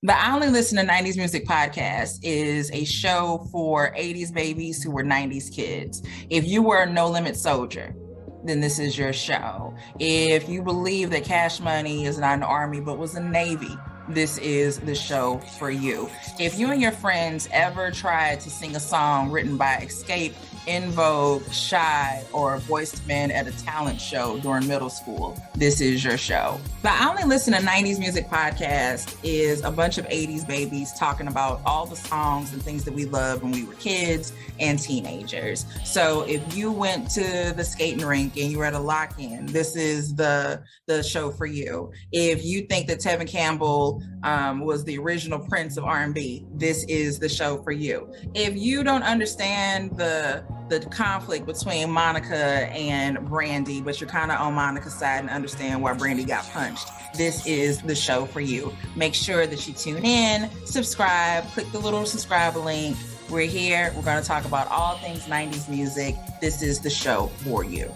The I Only Listen to 90s Music podcast is a show for 80s babies who were 90s kids. If you were a No Limit soldier, then this is your show. If you believe that Cash Money is not an army but was a Navy, this is the show for you. If you and your friends ever tried to sing a song written by Escape, In Vogue, Shy, or Voiced Men at a talent show during middle school, this is your show. The I Only Listen to 90s Music podcast is a bunch of 80s babies talking about all the songs and things that we loved when we were kids and teenagers. So if you went to the skating rink and you were at a lock-in, this is the show for you. If you think that Tevin Campbell was the original Prince of R&B, this is the show for you. If you don't understand the conflict between Monica and Brandy, but you're kind of on Monica's side and understand why Brandy got punched, this is the show for you. Make sure that you tune in, subscribe, click the little subscribe link. We're here. We're going to talk about all things 90s music. This is the show for you.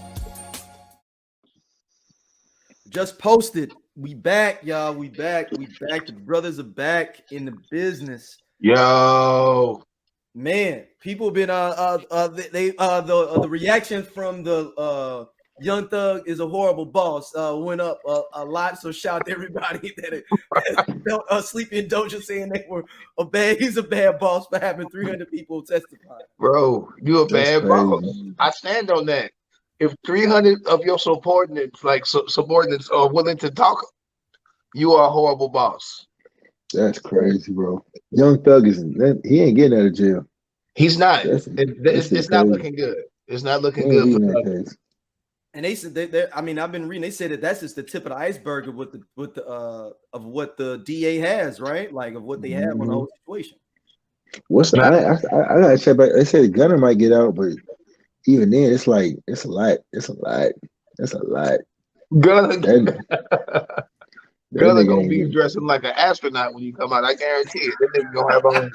Just posted. We back, y'all. We back. The brothers are back in the business. Yo, man, people been the reaction from the Young Thug is a horrible boss went up a lot. So shout out to everybody that felt asleep in Doja saying he's a bad boss for having 300 people testify. bro, you a bad boss. I stand on that. If 300 of your subordinates are willing to talk, you are a horrible boss. That's crazy, bro. Young Thug he ain't getting out of jail. He's not. It's not looking good. It's not looking good for Thug. And they said I've been reading. They said that's just the tip of the iceberg of what the DA has, right? Like of what they have on the whole situation. I gotta check back. They said Gunner might get out, but even then, it's a lot. Gunner gonna be dressing like an astronaut when you come out. I guarantee it. That nigga gonna have on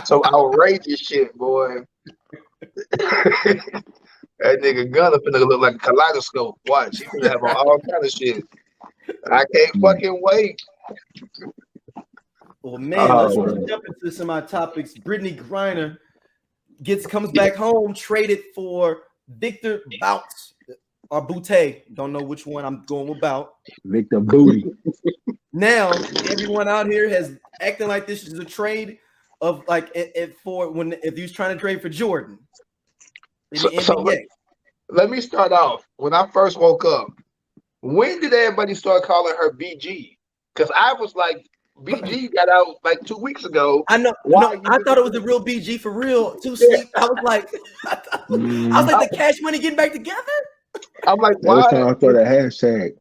some outrageous shit, boy. That nigga Gunner finna look like a kaleidoscope. Watch, he finna have on all kind of shit. I can't fucking wait. Well, man, let's jump into some of my topics. Britney Griner comes back home, traded for Vicktor Bout or Bout. Don't know which one I'm going with Bout. Vicktor Booty. Now everyone out here has acting like this is a trade of like if he was trying to trade for Jordan. So let me start off. When I first woke up, when did everybody start calling her BG? Because I was like, BG got out like 2 weeks ago. I know. I thought it was the real BG for real. Too sleep. I was like, the Cash Money getting back together. I'm like, why? Every time I throw that hashtag.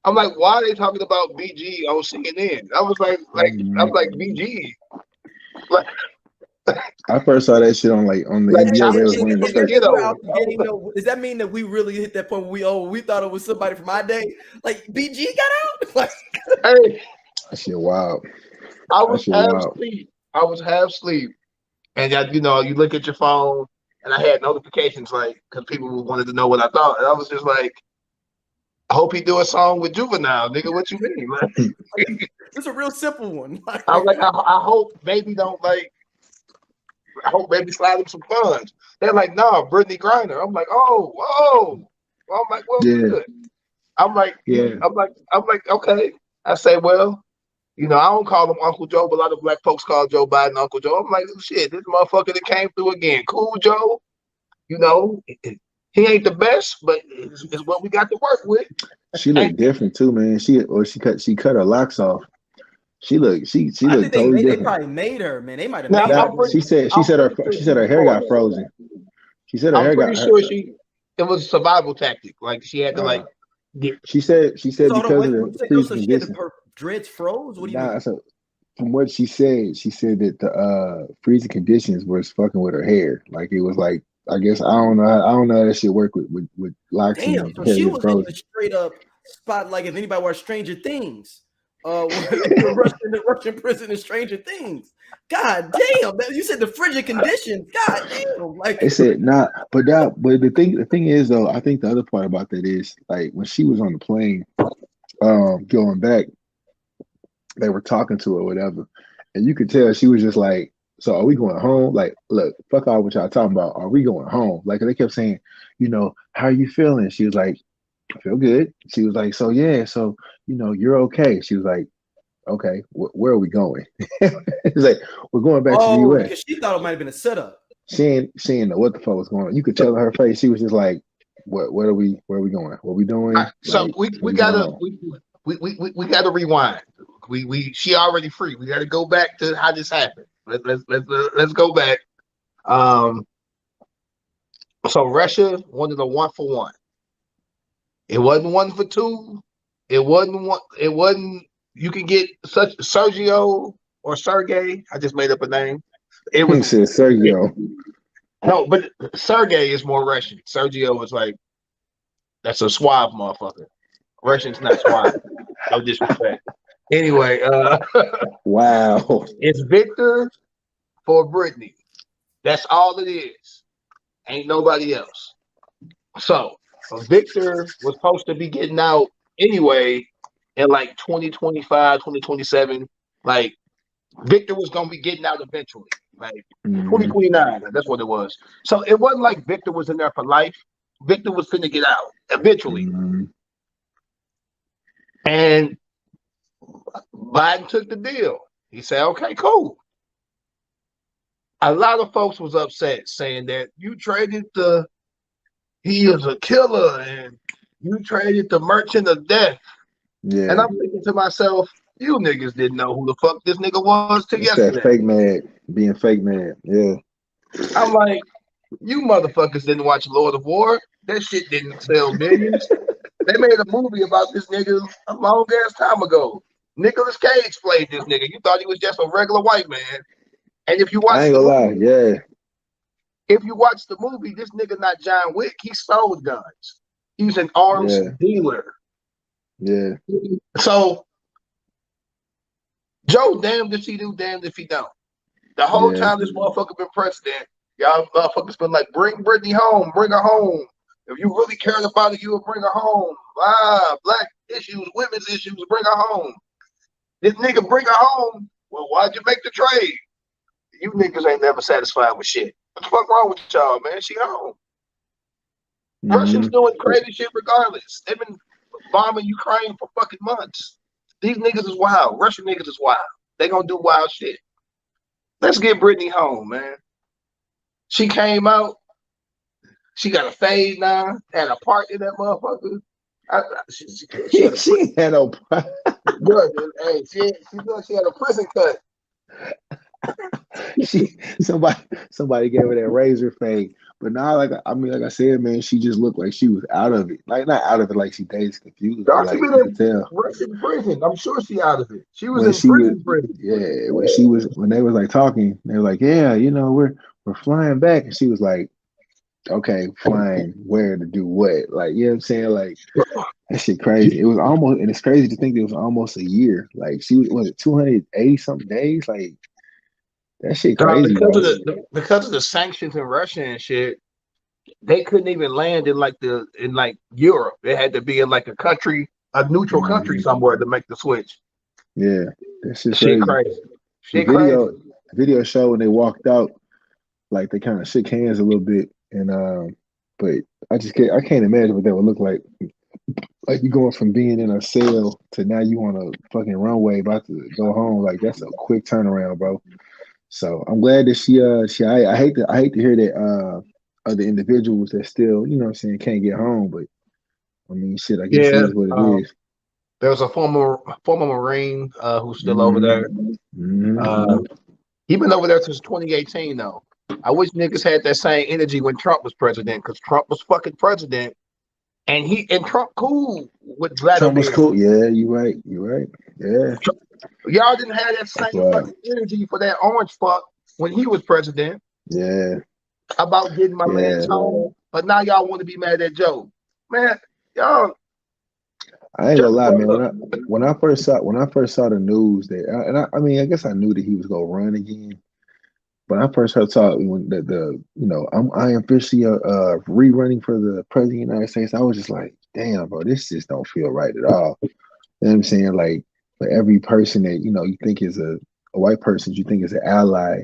I'm like, why are they talking about BG on CNN? I was like BG. Like, I first saw that shit on the Does that mean that we really hit that point where we thought it was somebody from my day? Like BG got out? Like, hey, that shit wild. I was half asleep. And you look at your phone and I had notifications because people wanted to know what I thought. And I was just like, I hope he do a song with Juvenile, nigga. What you mean? Like, it's a real simple one. I was like, I hope baby don't I hope baby slide him some funds. They're like, nah, Britney Griner. I'm like, oh, whoa. I'm like, well, good. I'm like, okay. I say, well, I don't call him Uncle Joe, but a lot of black folks call Joe Biden Uncle Joe. I'm like, shit, this motherfucker that came through again. Cool Joe. He ain't the best, but it's what we got to work with. She looked different too, man. She cut her locks off. She looked totally different. They probably made her, man. They might have made her. She said her hair got frozen. She said her hair got. It was a survival tactic. Like she had to get. She said because of the so she had her dreads froze. What do you mean? So from what she said that the freezing conditions was fucking with her hair. Like it was like, I guess I don't know how that shit work with locks. Damn, so she was in the straight up spot. Like if anybody watched Stranger Things. The Russian prison in Stranger Things. God damn, you said the frigid conditions. God damn, like they said but the thing is though, I think the other part about that is like when she was on the plane, going back, they were talking to her or whatever, and you could tell she was just like, so are we going home? Like, look, fuck all what y'all talking about. Are we going home? Like they kept saying, how are you feeling? She was like, I feel good. She was like, so yeah, so you're okay. She was like, okay, where are we going? It's like, we're going back to the US. Because she thought it might have been a setup. She didn't know what the fuck was going on. You could tell in her face, she was just like, where are we going? What are we doing? So like, we gotta rewind. She already free. We gotta go back to how this happened. Let's go back. So Russia wanted a 1-for-1. It wasn't 1-for-2. It wasn't one. It wasn't. You can get such Sergio or Sergey. I just made up a name. It was said Sergio. No, but Sergey is more Russian. Sergio was like, that's a suave motherfucker. Russian's not suave. No disrespect. Anyway, wow. It's Vicktor for Britney. That's all it is. Ain't nobody else. So Vicktor was supposed to be getting out anyway in like 2025, 2027. Like Vicktor was gonna be getting out eventually. Like 2029, that's what it was. So it wasn't like Vicktor was in there for life. Vicktor was finna get out eventually. And Biden took the deal. He said, okay, cool. A lot of folks was upset saying that you traded he is a killer and you traded the merchant of death. Yeah. And I'm thinking to myself, you niggas didn't know who the fuck this nigga was till yesterday. That fake mad, being fake mad. Yeah. I'm like, you motherfuckers didn't watch Lord of War. That shit didn't sell millions. They made a movie about this nigga a long ass time ago. Nicolas Cage played this nigga. You thought he was just a regular white man. And if you watch, I ain't gonna lie, yeah. If you watch the movie, this nigga not John Wick. He sold guns. He's an arms dealer. Yeah. So Joe damned if he do, damned if he don't. The whole time this motherfucker been president, y'all motherfuckers been like, bring Britney home, bring her home. If you really cared about it, you would bring her home. Black issues, women's issues, bring her home. This nigga bring her home. Well, why'd you make the trade? You niggas ain't never satisfied with shit. What the fuck wrong with y'all, man? She home. Russians doing crazy shit regardless. They've been bombing Ukraine for fucking months. These niggas is wild. Russian niggas is wild. They gonna do wild shit. Let's get Britney home, man. She came out. She got a fade now. Had a part in that motherfucker. She had no part. Good. Hey, she had a prison cut. Somebody gave her that razor fade, but now, like I said, man, she just looked like she was out of it. Like not out of it, like she dazed, confused. She been in Russian prison. I'm sure she out of it. She was in prison. Yeah, when they was like talking, they were like, yeah, we're flying back, and she was like, okay, flying where to do what? Like, you know what I'm saying? Like that shit crazy. It was almost, and it's crazy to think it was almost a year. Like she was it 280 something days? Like that shit crazy. Because of the sanctions in Russia and shit, they couldn't even land in Europe. It had to be in like a neutral country somewhere to make the switch. Yeah, that shit crazy. The video show when they walked out, like they kind of shook hands a little bit, and but I can't imagine what that would look like. Like you going from being in a cell to now you on a fucking runway about to go home. Like that's a quick turnaround, bro. So I'm glad that I hate to hear that other individuals that still, you know what I'm saying, can't get home, but I mean shit, I guess it is what it is. There was a former Marine who's still over there. He been over there since 2018 though. I wish niggas had that same energy when Trump was president, because Trump was fucking president. And Trump cool with Vladimir. Trump was cool. Yeah, you're right. Yeah. Y'all didn't have that same fucking energy for that orange fuck when he was president. Yeah. About getting my man home. But now y'all want to be mad at Joe. Man, y'all. I ain't gonna lie, man. When I first saw the news that, I mean, I guess I knew that he was gonna run again. But I first heard talk when I am officially rerunning for the president of the United States. I was just like, damn, bro, this just don't feel right at all. You know what I'm saying? Like, But every person that you think is a white person, you think is an ally,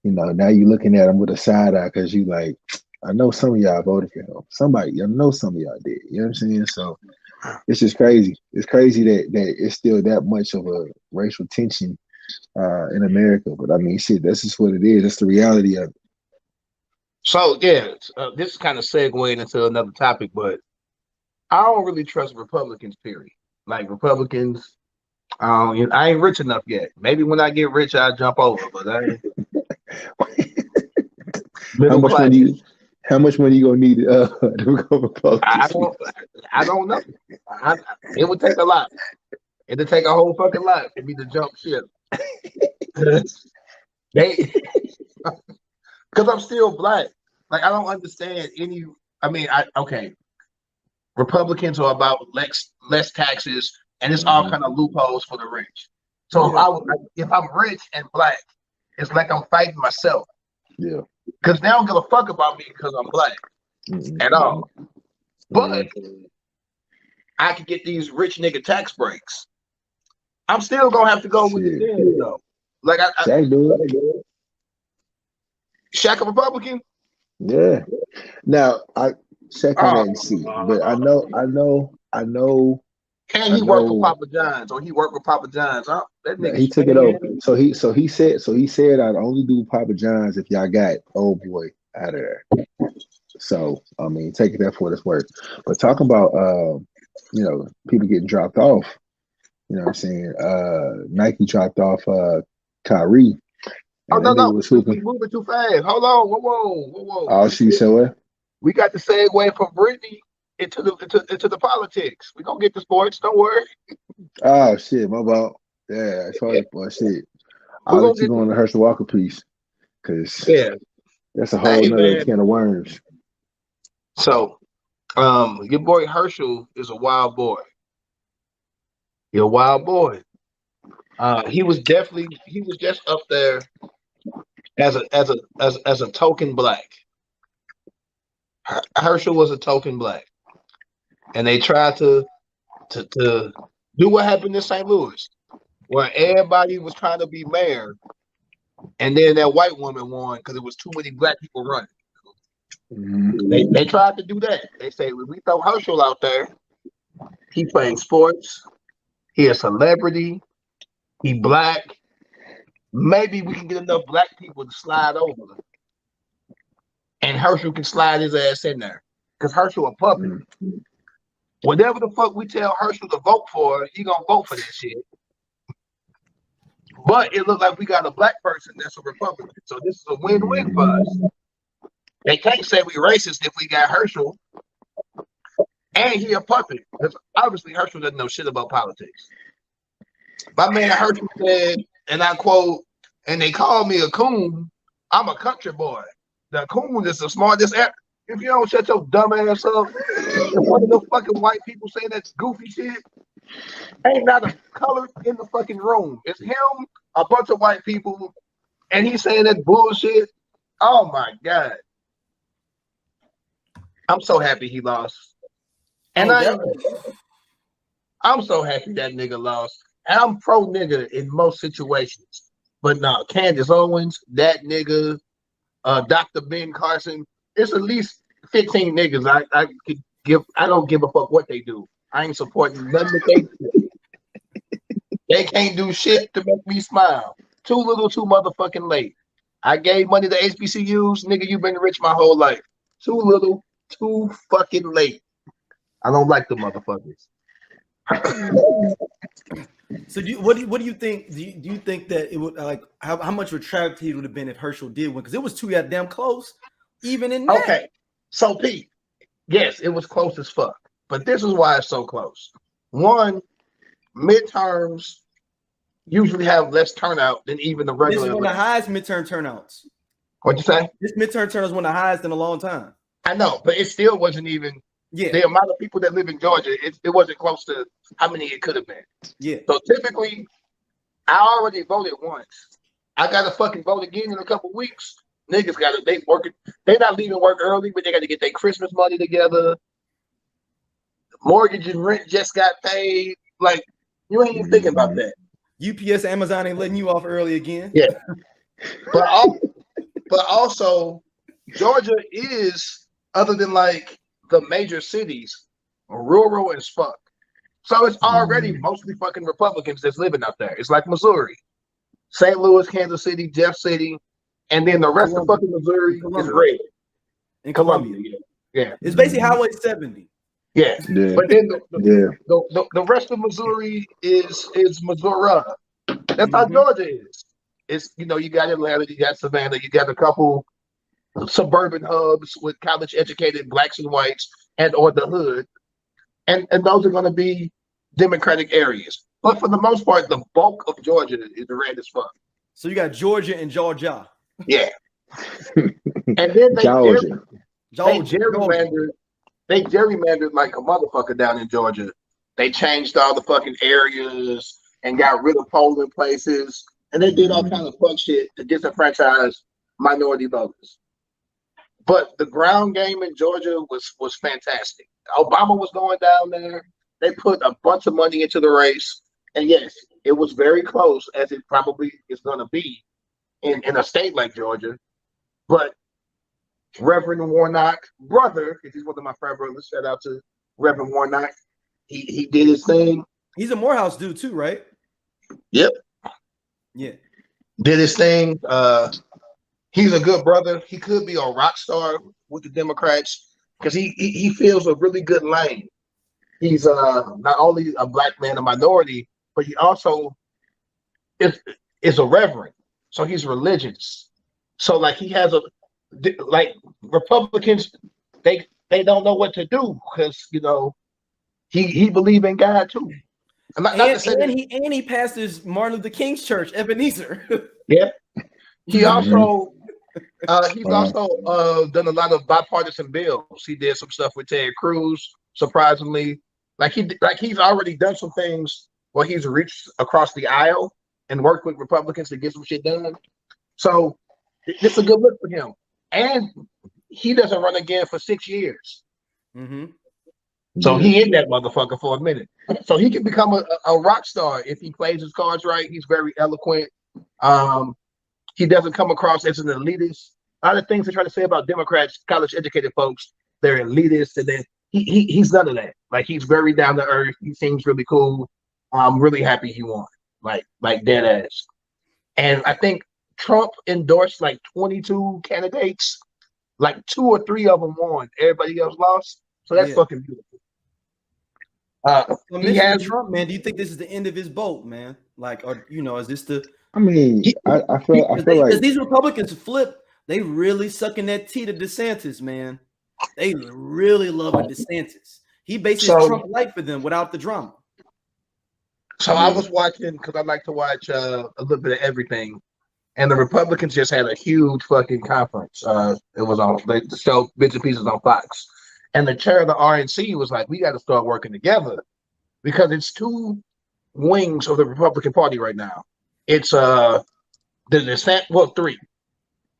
now you're looking at them with a side eye because you like, I know some of y'all voted for him. Somebody, I know some of y'all did. You know what I'm saying? So it's just crazy. It's crazy that it's still that much of a racial tension in America. But I mean, shit, that's just what it is. That's the reality of it. So yeah, this is kind of segueing into another topic, but I don't really trust Republicans. Period. Like Republicans, I ain't rich enough yet. Maybe when I get rich, I'll jump over. But I ain't. How much money you gonna need to become Republican? I don't know. It would take a lot. It'd take a whole fucking lot for me to jump ship. Because I'm still black. Like I don't understand any. I mean, Republicans are about less taxes, and it's all kind of loopholes for the rich. So if I'm rich and black, it's like I'm fighting myself. Yeah. Because they don't give a fuck about me because I'm black at all. But I could get these rich nigga tax breaks. I'm still gonna have to go with the deal though. Like Shaq do it. Shaq a Republican? Yeah. Now Shaq I didn't see, but I know. Can he work for Papa John's or he work with Papa John's? That nigga he took it over. So he said I'd only do Papa John's if y'all got old boy out of there. So I mean, take it there for what it's worth. But talking about people getting dropped off. You know what I'm saying? Nike dropped off Kyrie. No. We moving too fast. Hold on. Whoa. Oh, she said what? We got to segue from Britney into the politics. We gonna get to sports. Don't worry. Oh shit, my fault. Yeah, sorry, boy. Shit. I'll let you go on the Hershel Walker piece, cause that's a whole nother can of worms. So, your boy Hershel is a wild boy. You're a wild boy. He was just up there as a token black. Hershel was a token black, and they tried to do what happened in St. Louis, where everybody was trying to be mayor, and then that white woman won because it was too many black people running. Mm-hmm. They tried to do that. They say when we throw Hershel out there, he plays sports. He a celebrity. He black. Maybe we can get enough black people to slide over, and Hershel can slide his ass in there because Hershel a puppet. Mm-hmm. Whatever the fuck we tell Hershel to vote for, he gonna vote for that shit. But it looks like we got a black person that's a Republican, so this is a win-win for us. They can't say we racist if we got Hershel, and he a puppet because obviously Hershel doesn't know shit about politics. My man Hershel said, and I quote, "And they call me a coon. I'm a country boy. The coon is the smartest." If you don't shut your dumb ass up, and one of the fucking white people saying that goofy shit, ain't not a color in the fucking room. It's him, a bunch of white people, and he's saying that bullshit. Oh my God. I'm so happy he lost. And I'm so happy that nigga lost. And I'm pro nigga in most situations. But no, Candace Owens, that nigga, Dr. Ben Carson, it's at least 15 niggas I could give. I don't give a fuck what they do. I ain't supporting nothing that they do. They can't do shit to make me smile. Too little, too motherfucking late. I gave money to HBCUs. Nigga, you've been rich my whole life. Too little, too fucking late. I don't like the motherfuckers. So what do you think? Do you think that it would like how much retracted it would have been if Hershel did win? Because it was too goddamn close, even in that. Okay, so Pete, yes, it was close as fuck, but this is why it's so close. One, midterms usually have less turnout than even the regular. This is one of the highest midterm turnouts. What'd you say? This midterm turnout is one of the highest in a long time. I know, but it still wasn't even. Yeah, the amount of people that live in Georgia, it wasn't close to how many it could have been. Yeah. So typically, I already voted once. I got to fucking vote again in a couple weeks. Niggas got to, they working. They not leaving work early, but they got to get their Christmas money together. Mortgage and rent just got paid. Like, You ain't even thinking about that. UPS, Amazon ain't letting you off early again. Yeah. But also, Georgia is, other than like the major cities, rural as fuck. So it's already mostly fucking Republicans that's living out there. It's like Missouri, St. Louis, Kansas City, Jeff City, and then the rest of fucking Missouri is red. In Columbia. Yeah. It's basically Highway 70. Yeah. But then the rest of Missouri is Missouri. That's how Georgia is. It's, you got Atlanta, you got Savannah, you got a couple suburban hubs with college educated blacks and whites and or the hood. And those are going to be Democratic areas. But for the most part, the bulk of Georgia is red as fuck. So you got Georgia and Georgia. Yeah. And then they gerrymandered like a motherfucker down in Georgia. They changed all the fucking areas and got rid of polling places. And they did all kinds of fuck shit to disenfranchise minority voters. But the ground game in Georgia was fantastic. Obama was going down there. They put a bunch of money into the race. And yes, it was very close, as it probably is going to be in a state like Georgia. But Reverend Warnock, brother, if he's one of my frat brothers, shout out to Reverend Warnock. He did his thing. He's a Morehouse dude too, right? Yep. Yeah. Did his thing. He's a good brother. He could be a rock star with the Democrats because he feels a really good lane. He's not only a black man, a minority, but he also is a reverend. So he's religious. So like he has Republicans, they don't know what to do because he believe in God too. He pastors Martin Luther King's church, Ebenezer. Yeah. He also he's also done a lot of bipartisan bills. He did some stuff with Ted Cruz, surprisingly. He's already done some things where he's reached across the aisle and worked with Republicans to get some shit done. So it's a good look for him. And he doesn't run again for 6 years. Mm-hmm. So he in that motherfucker for a minute. So he can become a rock star if he plays his cards right. He's very eloquent. He doesn't come across as an elitist. A lot of things they try to say about Democrats, college educated folks, they're elitist, and then he's none of that. Like he's very down to earth. He seems really cool. I'm really happy he won. Like dead ass. And I think Trump endorsed like 22 candidates. Like 2 or 3 of them won. Everybody else lost. So that's fucking beautiful. He has Trump, man. Do you think this is the end of his boat, man? Like, or is this the? I mean, I feel like these Republicans flip. They really sucking that tea to DeSantis, man. They really loving DeSantis. He basically Trump light for them without the drama. So I was watching because I like to watch a little bit of everything, and the Republicans just had a huge fucking conference. It was on the show bits and pieces on Fox. And the chair of the RNC was like, we got to start working together because it's 2 wings of the Republican Party right now. It's 3.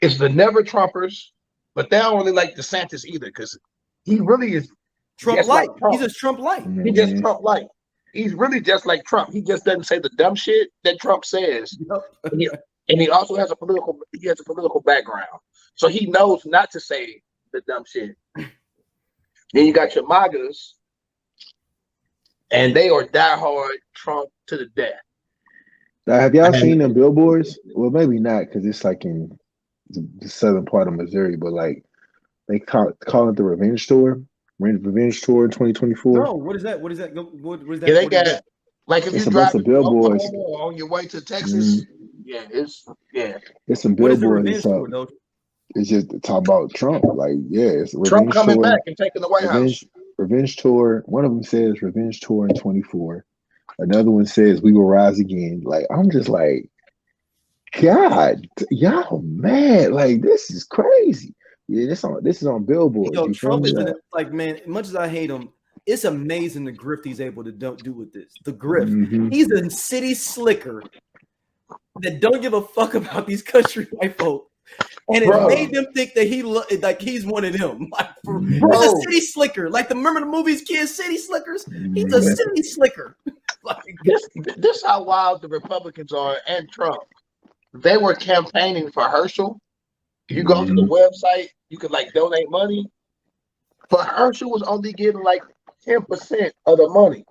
It's the never Trumpers, but they don't really like DeSantis either because he really is Trump light. He's just Trump light. He just Trump light. He's really just like Trump. He just doesn't say the dumb shit that Trump says. And he also has a political background. So he knows not to say the dumb shit. Then you got your MAGAs, and they are diehard Trump to the death. Now, have y'all seen them billboards? Well, maybe not because it's like in the southern part of Missouri, but like they call it the Revenge Tour. Revenge Tour in 2024. No, what is that? What is that? What is that? Yeah, they got like if it's you drive billboards on your way to Texas. It's some billboards. It's just to talk about Trump. Like, it's Trump coming back and taking the White House. Revenge Tour. One of them says Revenge Tour in 24. Another one says we will rise again. Like, I'm just like, God, y'all mad. Like, this is crazy. Yeah, this is on billboards. Yo, Trump is like, man, as much as I hate him, it's amazing the grift he's able to do with this. The grift. Mm-hmm. He's a city slicker that don't give a fuck about these country white folk. And it made them think that he's one of them. Like, he's a city slicker. Like, remember the movies, Kids City Slickers? He's a city slicker. Like, this how wild the Republicans are and Trump. They were campaigning for Hershel. You go to the website, you could like donate money. But Hershel was only getting like 10% of the money.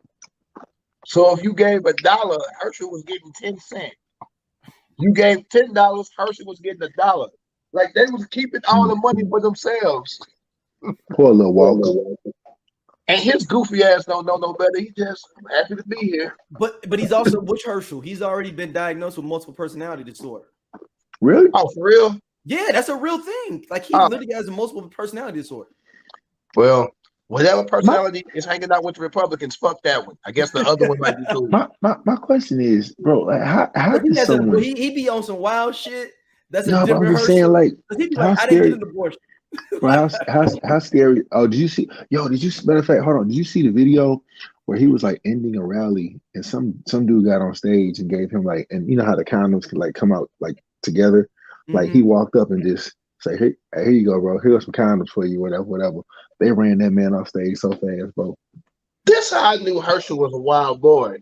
So if you gave $1, Hershel was getting 10 cents. You gave $10, Hershel was getting $1. Like they was keeping all the money for themselves. Poor little Walker. And his goofy ass don't know no better. He just happy to be here. But he's also Hershel. He's already been diagnosed with multiple personality disorder. Really? Oh, for real? Yeah, that's a real thing. Like he literally has a multiple personality disorder. Well, whatever personality is hanging out with the Republicans, fuck that one. I guess the other one might be cool. My question is, bro, like how he, does someone... he be on some wild shit. That's no, a different. I'm just saying, like, he be like, I didn't get an abortion. Bro, how scary? Oh, did you see? Matter of fact, hold on. Did you see the video where he was like ending a rally and some dude got on stage and gave him like, and you know how the condoms can like come out like together? Like he walked up and just say, hey, here you go, bro. Here's some condoms for you, whatever. They ran that man off stage so fast, bro. This how I knew Hershel was a wild boy.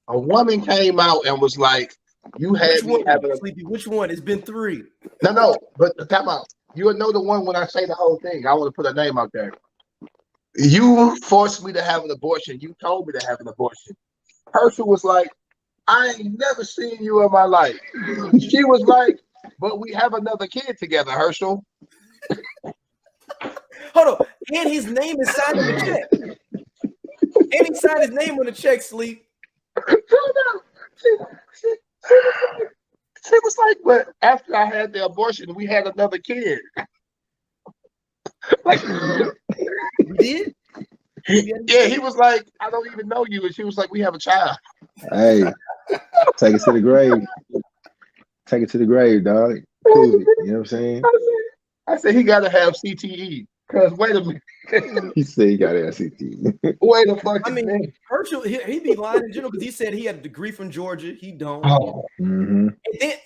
A woman came out and was like, "You had me having a Sleepy. Which one? It's been 3. No, but time out. You will know the one when I say the whole thing. I want to put a name out there. You forced me to have an abortion. You told me to have an abortion. Hershel was like, I ain't never seen you in my life. She was like, but we have another kid together, Hershel. Hold on. And his name is signed on the check. And he signed his name on the check, Sleep. She was like, but after I had the abortion, we had another kid. Like, you did? Yeah, he was like, I don't even know you. And she was like, we have a child. Hey, take it to the grave. Take it to the grave, dog. Prove it. You know what I'm saying? I said he got to have CTE. Because wait a minute. He said he got to have CTE. Wait a fucking minute. Hershel, he be lying in general because he said he had a degree from Georgia. He don't. Oh. Mm-hmm.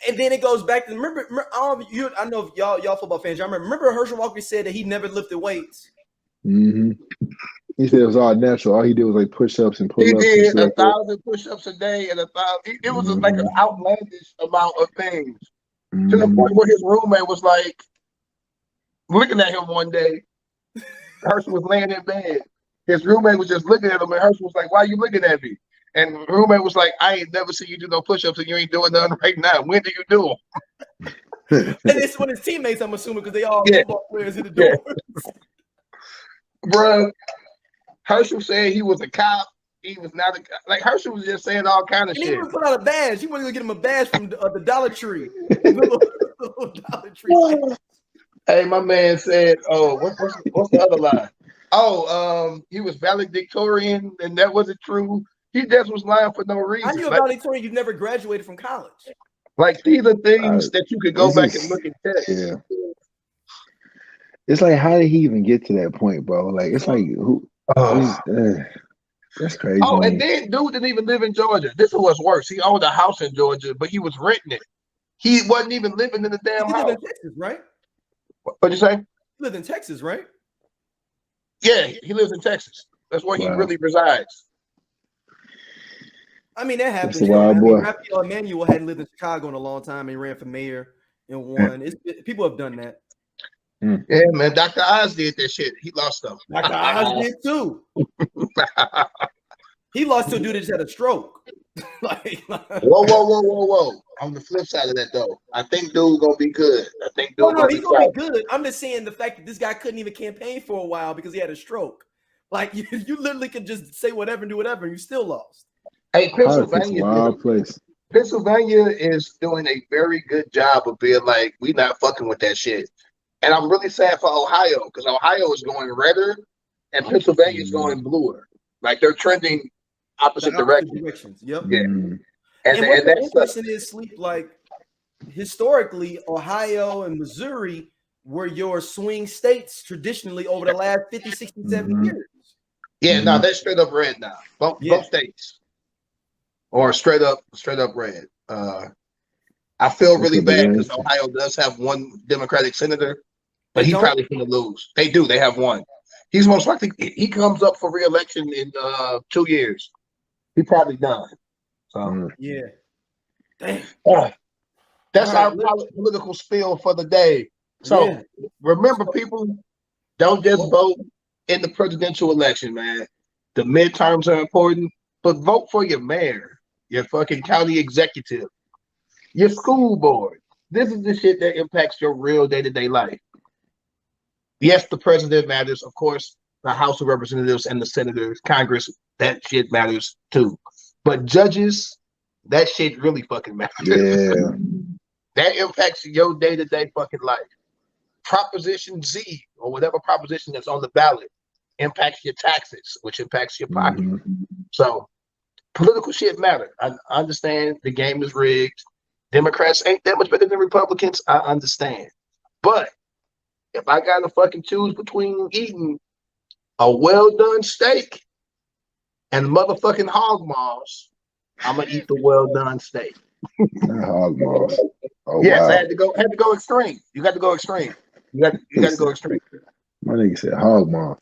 And then it goes back to remember I know if y'all football fans. Y'all remember Hershel Walker said that he never lifted weights. Mm-hmm. He said it was all natural. All he did was like push-ups and pull-ups. He did 1,000 push-ups a day and 1,000. It was like an outlandish amount of things to the point where his roommate was like looking at him one day. Hershel was laying in bed. His roommate was just looking at him, and Hershel was like, "Why are you looking at me?" And the roommate was like, "I ain't never seen you do no push-ups, and you ain't doing nothing right now. When do you do them?" And it's one of his teammates, I'm assuming, because they all football players in the door. Bruh, Hershel said he was a cop. He was not a cop. Like, Hershel was just saying all kind of shit. He didn't even put out a badge. He wasn't going to get him a badge from the Dollar Tree. Dollar Tree. Hey, my man said, "Oh, what's the other line?" Oh, he was valedictorian, and that wasn't true. He just was lying for no reason. I knew valedictorian. You've never graduated from college. Like these are things that you could go back and look and test. Yeah. It's like, how did he even get to that point, bro? Like, it's like, who? That's crazy. Oh, and then dude didn't even live in Georgia. This is what's worse. He owned a house in Georgia, but he was renting it. He wasn't even living in the damn house. He lived in Texas, right? What'd you say? He lived in Texas, right? Yeah, he lives in Texas. That's where he really resides. I mean, that happens. That's a wild boy. Raphael Emanuel hadn't lived in Chicago in a long time and he ran for mayor and won. People have done that. Yeah, man. Dr. Oz did that shit. He lost them. Dr. Oz did too. He lost to a dude that just had a stroke. Whoa. On the flip side of that, though, I think dude gonna be good. I think dude he's gonna be good. I'm just saying the fact that this guy couldn't even campaign for a while because he had a stroke. Like you literally could just say whatever and do whatever, and you still lost. Hey, Pennsylvania is doing a very good job of being like, we not fucking with that shit. And I'm really sad for Ohio because Ohio is going redder and Pennsylvania is going bluer. Like they're trending opposite directions. Yep. Yeah. And what's interesting is, Sleep, like historically, Ohio and Missouri were your swing states traditionally over the last 50, 60, 70 years. Yeah, no, they're straight up red now. Both states. Or straight up red. I feel really bad because Ohio does have one Democratic senator, but he's probably going to lose. They do. They have one. He's most likely, he comes up for re-election in 2 years. He probably done. So yeah. Dang. That's our political spiel for the day. So remember, people, don't just vote in the presidential election, man. The midterms are important, but vote for your mayor, your fucking county executive, your school board. This is the shit that impacts your real day-to-day life. Yes, the president matters. Of course, the House of Representatives and the senators, Congress, that shit matters too. But judges, that shit really fucking matters. Yeah. That impacts your day-to-day fucking life. Proposition Z, or whatever proposition that's on the ballot, impacts your taxes, which impacts your pocket. So political shit matter. I understand the game is rigged. Democrats ain't that much better than Republicans. I understand. But if I gotta fucking choose between eating a well-done steak and motherfucking hog maws, I'm gonna eat the well-done steak. Hog maws. Oh, yes, wow. I had to go extreme. You got to go extreme. You got to go extreme. My nigga said hog maws.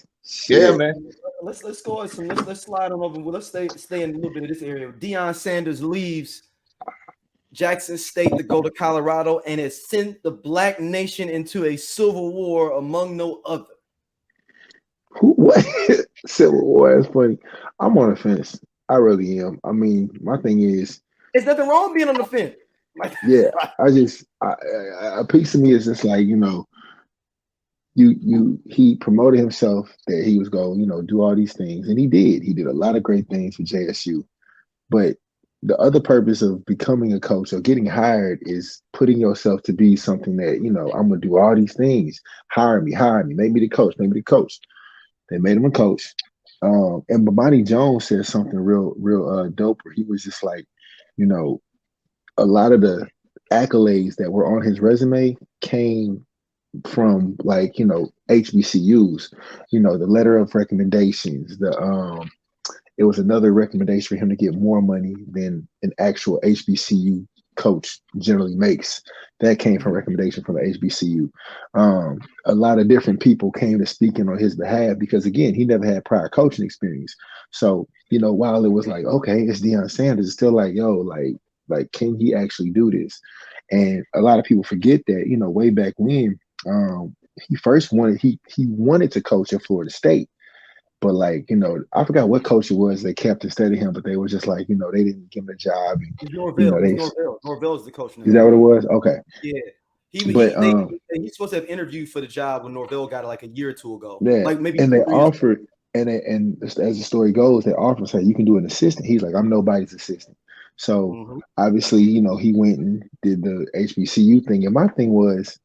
Yeah, man. Let's go on some. Let's slide on over. Let's stay in a little bit of this area. Deion Sanders leaves Jackson State to go to Colorado and has sent the Black nation into a civil war among no other. What? Civil war is funny. I'm on the fence. I really am. I mean, my thing is, there's nothing wrong with being on the fence. Yeah, a piece of me is just like, he promoted himself that he was going, do all these things, and he did a lot of great things for JSU. But the other purpose of becoming a coach or getting hired is putting yourself to be something that, I'm gonna do all these things. Hire me, make me the coach. They made him a coach. And Bomani Jones said something real dope, where he was just like, a lot of the accolades that were on his resume came from HBCUs, the letter of recommendations, it was another recommendation for him to get more money than an actual HBCU coach generally makes. That came from recommendation from the HBCU. A lot of different people came to speaking on his behalf because, again, he never had prior coaching experience. So, while it was like, okay, it's Deion Sanders, it's still like, like, can he actually do this? And a lot of people forget that, way back when he first wanted to coach at Florida State. But I forgot what coach it was that kept instead of him, but they were just like, they didn't give him a job. And, Norvell's the coach now. Is that what it was? Okay. Yeah. He's supposed to have interviewed for the job when Norvell got it like a year or two ago. Yeah. Like maybe. And they offered, and as the story goes, they offered, say, you can do an assistant. He's like, I'm nobody's assistant. So obviously, he went and did the HBCU thing. And my thing was,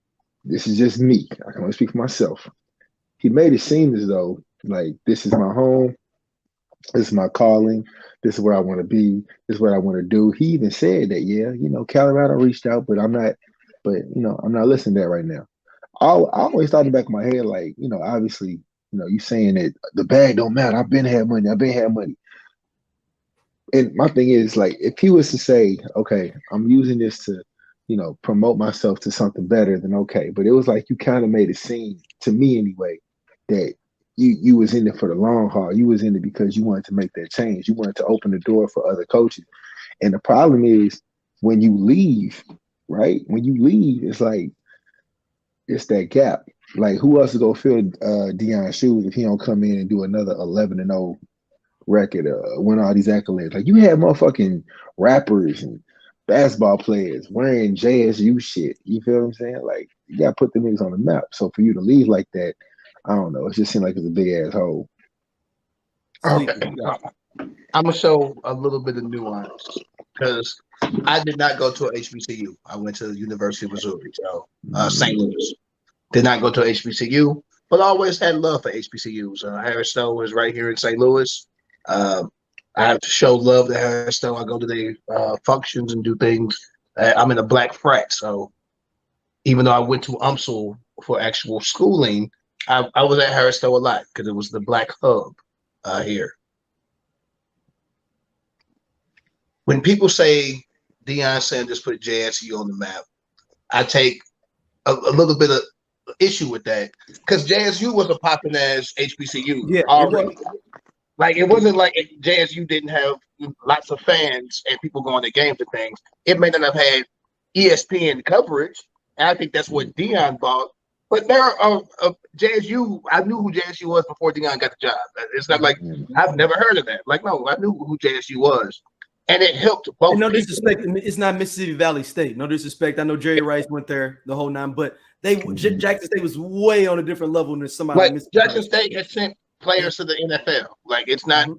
this is just me. I can only speak for myself. He made it seem as though, like, this is my home. This is my calling. This is where I want to be. This is what I want to do. He even said that, Colorado reached out, but I'm not listening to that right now. I always thought in the back of my head, like, obviously, you saying that the bag don't matter. I've been had money. And my thing is, like, if he was to say, okay, I'm using this to, promote myself to something better, then okay. But it was like you kind of made it seem, to me anyway, that you was in it for the long haul. You was in it because you wanted to make that change. You wanted to open the door for other coaches. And the problem is when you leave, right? When you leave, it's like, it's that gap. Like, who else is going to fill Deion's shoes if he don't come in and do another 11-0 record, win all these accolades? Like, you had motherfucking rappers and basketball players wearing JSU shit. You feel what I'm saying? Like, you got to put the niggas on the map. So for you to leave like that, I don't know. It just seemed like it's a big ass hole. Okay. I'm going to show a little bit of nuance because I did not go to a HBCU. I went to the University of Missouri, so St. Louis. Did not go to a HBCU, but always had love for HBCUs. Harrison was right here in St. Louis. I have to show love to Harrison. I go to their functions and do things. I'm in a black frat, so even though I went to UMSL for actual schooling, I was at Harrison a lot because it was the black hub here. When people say Deion Sanders put JSU on the map. I take a little bit of issue with that because JSU was a popping ass HBCU already. Like it wasn't like JSU didn't have lots of fans and people going to games and things. It may not have had ESPN coverage, and I think that's what Deion bought. But there are JSU. I knew who JSU was before Deion got the job. It's not like I've never heard of that. Like no, I knew who JSU was, and it helped both. And no disrespect, it's not Mississippi Valley State. No disrespect. I know Jerry Rice went there the whole nine, but Jackson State was way on a different level than somebody. Like Jackson State has sent players to the NFL. Like it's not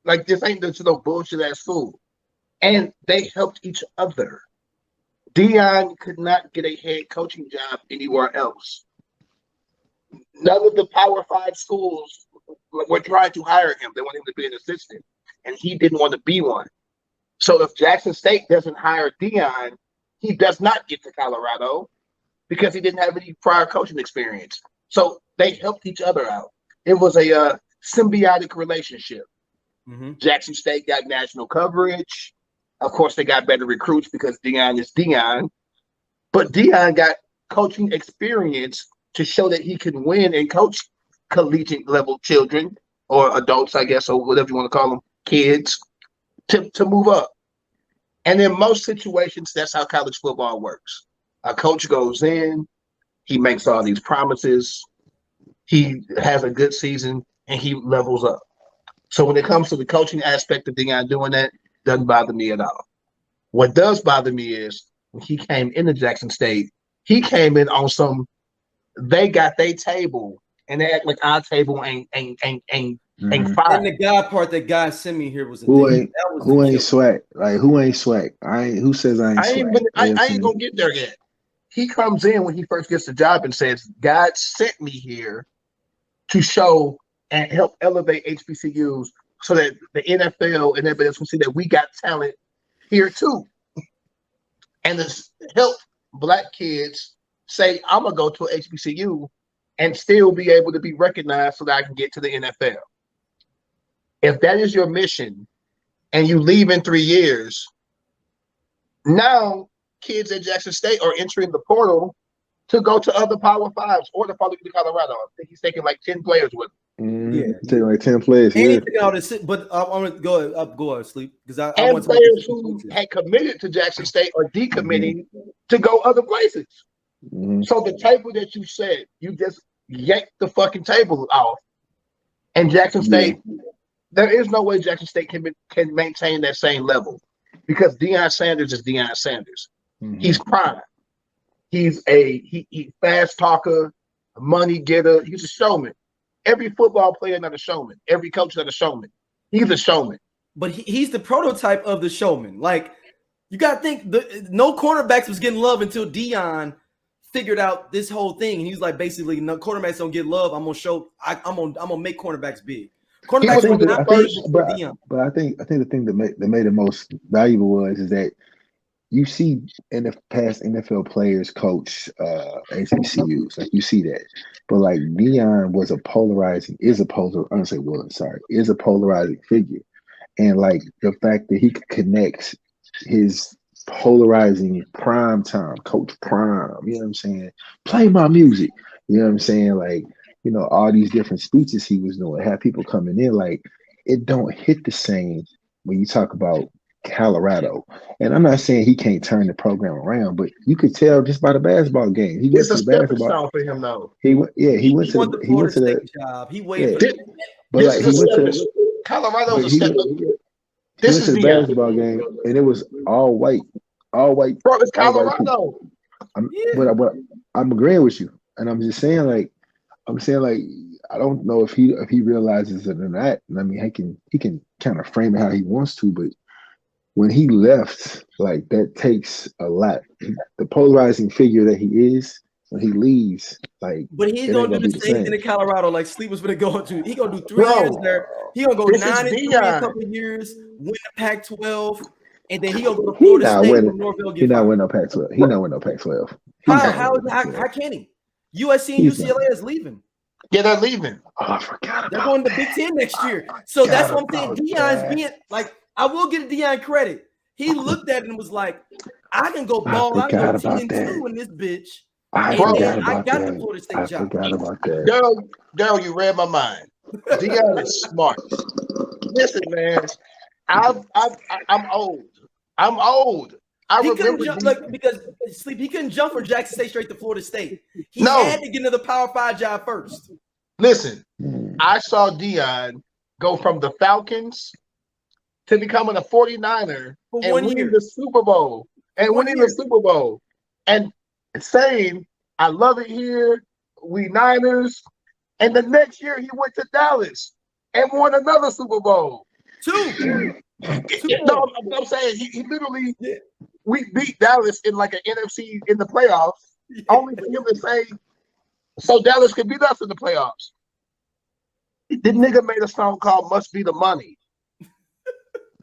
like this ain't just no bullshit ass school. And they helped each other. Deion could not get a head coaching job anywhere else. None of the Power 5 schools were trying to hire him. They wanted him to be an assistant, and he didn't want to be one. So if Jackson State doesn't hire Deion, he does not get to Colorado because he didn't have any prior coaching experience. So they helped each other out. It was a symbiotic relationship. Jackson State got national coverage. Of course, they got better recruits because Deion is Deion. But Deion got coaching experience to show that he can win and coach collegiate level children or adults, I guess, or whatever you want to call them, kids, to move up. And in most situations, that's how college football works. A coach goes in, he makes all these promises, he has a good season, and he levels up. So when it comes to the coaching aspect of Deion doing that, doesn't bother me at all. What does bother me is when he came into Jackson State, he came in on some, they got their table, and they act like our table ain't fine. And the guy part that guy sent me here was a who ain't swag? Like who ain't swag? Who says I ain't swag? I ain't gonna get there yet. He comes in when he first gets the job and says, God sent me here to show and help elevate HBCUs so that the NFL and everybody else can see that we got talent here too. And to help Black kids say, I'm gonna go to a HBCU and still be able to be recognized so that I can get to the NFL. If that is your mission and you leave in 3 years, now kids at Jackson State are entering the portal to go to other Power 5s or to follow you to Colorado. I think he's taking like 10 players with him. Yeah, taking like 10 players. But I want to go sleep because I want players who had committed to Jackson State or decommitting to go other places. So the table that you said, you just yanked the fucking table off, and Jackson State. There is no way Jackson State can maintain that same level because Deion Sanders is Deion Sanders. He's prime. He's he fast talker, money getter. He's a showman. Every football player not a showman. Every coach not a showman. He's a showman. But he's the prototype of the showman. Like you got to think, no cornerbacks was getting love until Deion figured out this whole thing. And he was like, basically, no cornerbacks don't get love. I'm gonna make cornerbacks big. But I think the thing that made it most valuable was that you see in the past NFL players coach HBCUs, like you see that. But like Deion is a polarizing figure. And like the fact that he could connect his polarizing prime time, coach prime, you know what I'm saying? Play my music, you know what I'm saying? Like, you know, all these different speeches he was doing, have people coming in, like it don't hit the same when you talk about Colorado. And I'm not saying he can't turn the program around, but you could tell just by the basketball game. He went to the basketball for him though. He went to the job. He waited. But like he went to Colorado's a step up. This is the basketball game, and it was all white. Bro, it's Colorado. But I'm agreeing with you, and I'm saying like I don't know if he realizes it or not. I mean, he can kind of frame it how he wants to, but when he left, like that takes a lot. The polarizing figure that he is, when he leaves, like. But he's gonna do the same thing in Colorado. Like Sleep was gonna go to. He gonna do 3 years there. He gonna go 9-3 in a couple of years, win the Pac-12, and then he gonna go to Florida State. He's not winning no Pac-12. He's not winning no Pac-12. How can he? USC and UCLA is leaving. Yeah, they're leaving. Oh, I forgot about They're going to Big Ten next year. So that's what I'm saying. Deion's being like, I will give Deion credit. He looked at it and was like, I can go ball out, go 10-2 in this bitch. I got the Florida State job. I forgot about that. Daryl, you read my mind. Deion is smart. Listen, man, I'm old. I'm old. He couldn't jump because he couldn't jump from Jackson State straight to Florida State. He had to get into the Power 5 job first. Listen, I saw Deion go from the Falcons to becoming a 49er and winning the Super Bowl. And saying, I love it here. We Niners. And the next year he went to Dallas and won another Super Bowl. Two. No, I'm saying he literally we beat Dallas in like an NFC in the playoffs, only for him to say, so Dallas could beat us in the playoffs. The nigga made a song called Must Be the Money.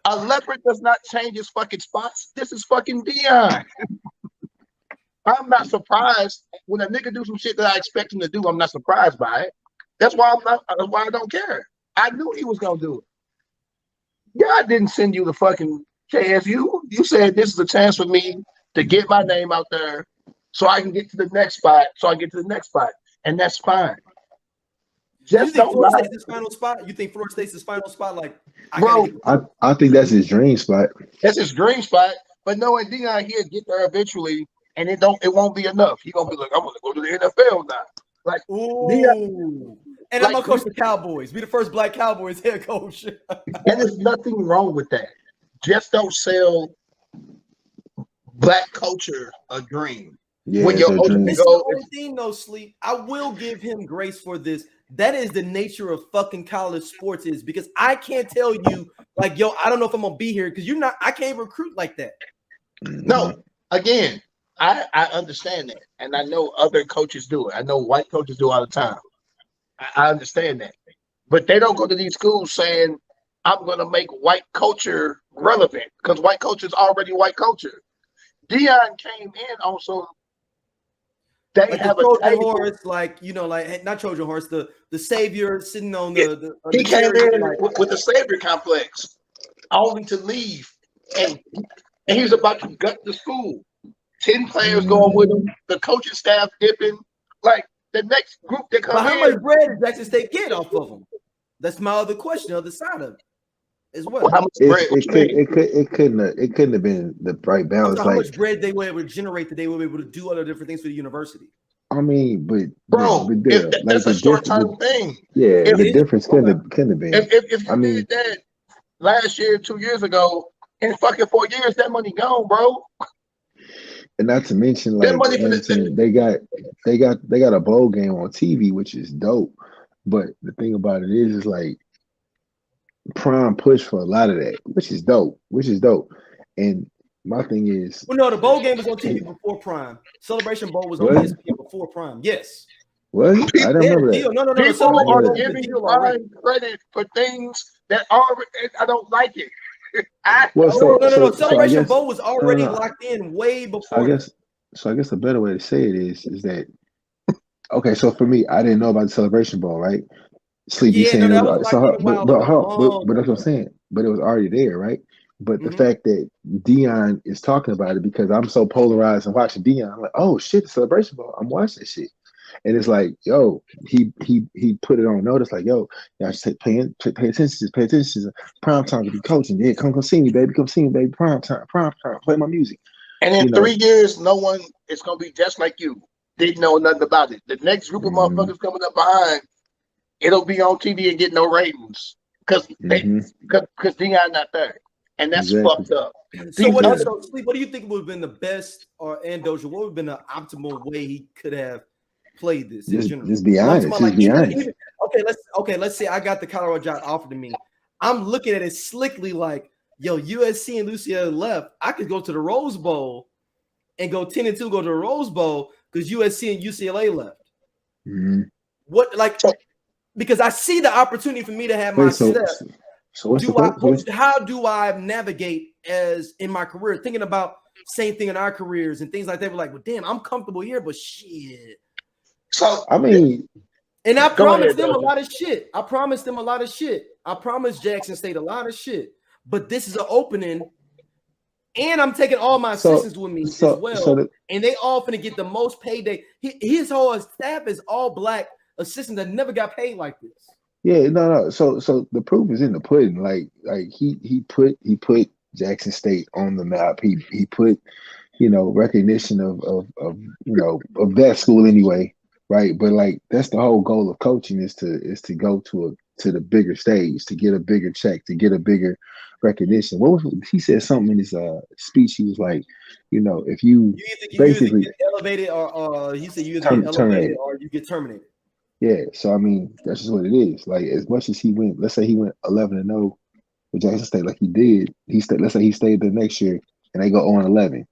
A leopard does not change his fucking spots. This is fucking Deion. I'm not surprised when a nigga do some shit that I expect him to do. I'm not surprised by it. That's why I don't care. I knew he was gonna do it. God didn't send you the fucking KSU. You said this is a chance for me to get my name out there so I can get to the next spot. And that's fine. Just you think Florida State's his final spot? You think Florida State's his final spot? Like, I think that's his dream spot. That's his dream spot. But knowing Deion, he'll get there eventually, and it won't be enough. He's gonna be like, I'm gonna go to the NFL now. Like, Deion, and I'm gonna coach the Cowboys. Be the first black Cowboys head coach. And there's nothing wrong with that. Just don't sell black culture a dream. Yeah, when you're older, it's the only thing, though, Sleep. I will give him grace for this. That is the nature of fucking college sports is because I can't tell you like, yo, I don't know if I'm gonna be here because I can't recruit like that. No, again, I understand that, and I know other coaches do it. I know white coaches do it all the time. I understand that, but they don't go to these schools saying, "I'm gonna make white culture relevant," because white culture is already white culture. Deion came in also. They like have the a Trojan horse, like not Trojan horse, the savior sitting on the he came in with the savior complex, only to leave, and he's about to gut the school. 10 players going with him, the coaching staff dipping, like the next group that comes in. But how much bread did Jackson State get off of him? That's my other question, other side of it. As well. How much bread? It couldn't have been the right balance. How much bread they were able to generate that they were able to do other different things for the university. I mean, but that's a short-term thing. Yeah, the difference couldn't have been. If you did that last year, 2 years ago, in fucking 4 years, that money gone, bro. And not to mention, like they got a bowl game on TV, which is dope. But the thing about it is like Prime push for a lot of that, which is dope. And my thing is, well, no, the bowl game was on TV before Prime. Celebration Bowl was on ESPN before Prime. Yes. What? I don't remember that. No. People are giving Prime credit for things that I don't like it. No. Celebration Bowl was already locked in way before. I guess a better way to say it is that okay. So for me, I didn't know about the Celebration Bowl, right? Sleepy saying but that's what I'm saying. But it was already there, right? But the fact that Deion is talking about it because I'm so polarized and watching Deion, I'm like, oh shit, the Celebration Bowl. I'm watching this shit. And it's like, yo, he put it on notice, like, yo, y'all just pay attention. Prime time to be coaching. Yeah, come see me, baby. Prime time, play my music. And in 3 years, no one is gonna be just like you. Didn't know nothing about it. The next group of motherfuckers coming up behind, it'll be on TV and get no ratings because Deion not there, and that's fucked up. So what do you think would have been the best, and Doja? What would have been the optimal way he could have played this? Just be honest. Let's say I got the Colorado job offered to me. I'm looking at it slickly like, yo, USC and UCLA left. I could go to the Rose Bowl and go 10-2, go to the Rose Bowl because USC and UCLA left. Mm-hmm. Because I see the opportunity for me to have my step. How do I navigate as in my career? Thinking about same thing in our careers and things like that. We're like, well, damn, I'm comfortable here, but shit. So I mean, and I promised them a lot of shit. I promised Jackson State a lot of shit. But this is an opening And I'm taking all my assistants with me as well. And they all finna get the most payday. His whole staff is all black assistants that never got paid like this. Yeah, no. So the proof is in the pudding. Like he put Jackson State on the map. He put, recognition of that school anyway, right? But like that's the whole goal of coaching is to go to the bigger stage, to get a bigger check, to get a bigger recognition. He said something in his speech? He was like, if you basically get elevated or he said you either get elevated or you get terminated. Yeah, so I mean that's just what it is. Like as much as he went, let's say he went 11-0 with Jackson State, like he did. Let's say he stayed there next year and they go 0-11.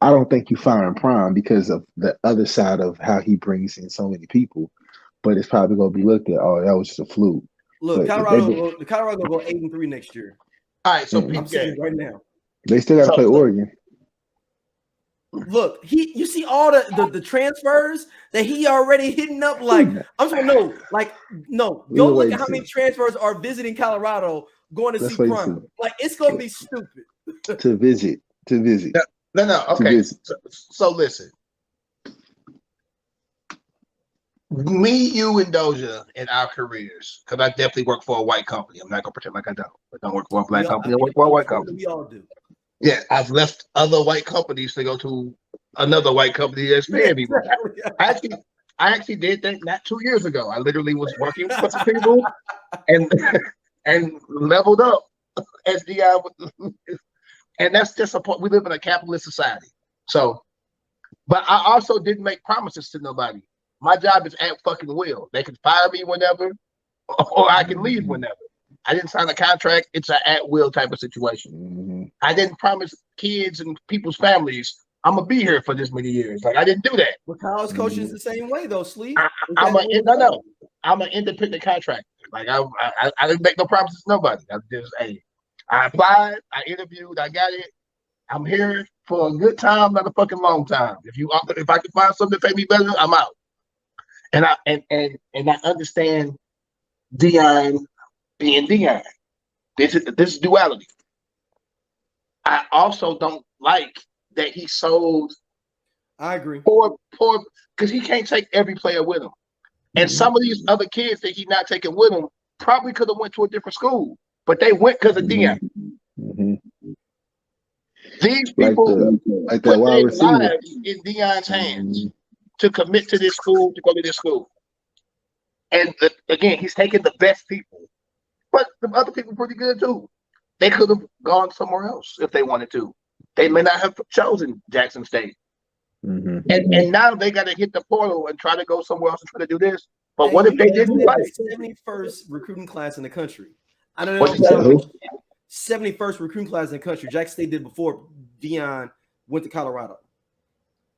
I don't think you fire him prime because of the other side of how he brings in so many people. But it's probably gonna be looked at. Oh, that was just a fluke. Look, Colorado gonna go 8-3 next year. All right, so I'm saying right now. They still got to play Oregon. Look, you see all the transfers that he already hitting up. Like I'm saying, go look at how many transfers are visiting Colorado going to see Prime. Like it's gonna be stupid to visit. No. Okay, so listen. Me, you, and Doja in our careers, because I definitely work for a white company. I'm not gonna pretend like I don't. I don't work for a black company. I work for a white company. We all do. Yeah, I've left other white companies to go to another white company that's paying me. I actually did that not 2 years ago. I literally was working for some people and leveled up as Deion. And that's just a point. We live in a capitalist society. So, but I also didn't make promises to nobody. My job is at fucking will. They can fire me whenever, or I can leave whenever. I didn't sign a contract. It's an at will type of situation. Mm-hmm. I didn't promise kids and people's families I'm gonna be here for this many years. Like I didn't do that. Well, college coaching is the same way though, Sleep. I'm an independent contractor. Like I didn't make no promises to nobody. I applied, I interviewed, I got it. I'm here for a good time, not a fucking long time. If I can find something to pay me better, I'm out. And I understand Deion being Deion. This is duality. I also don't like that he sold. I agree. Poor, because he can't take every player with him. And some of these other kids that he's not taking with him probably could have went to a different school, but they went because of Deion. Mm-hmm. These people like put that their receiver lives in Deion's hands to commit to this school, to go to this school. And again, he's taking the best people. But the other people are pretty good too. They could have gone somewhere else if they wanted to. They may not have chosen Jackson State. Mm-hmm. And now they got to hit the portal and try to go somewhere else and try to do this. But what if they didn't play? 71st recruiting class in the country. I don't know. 71st recruiting class in the country. Jackson State did before Deion went to Colorado.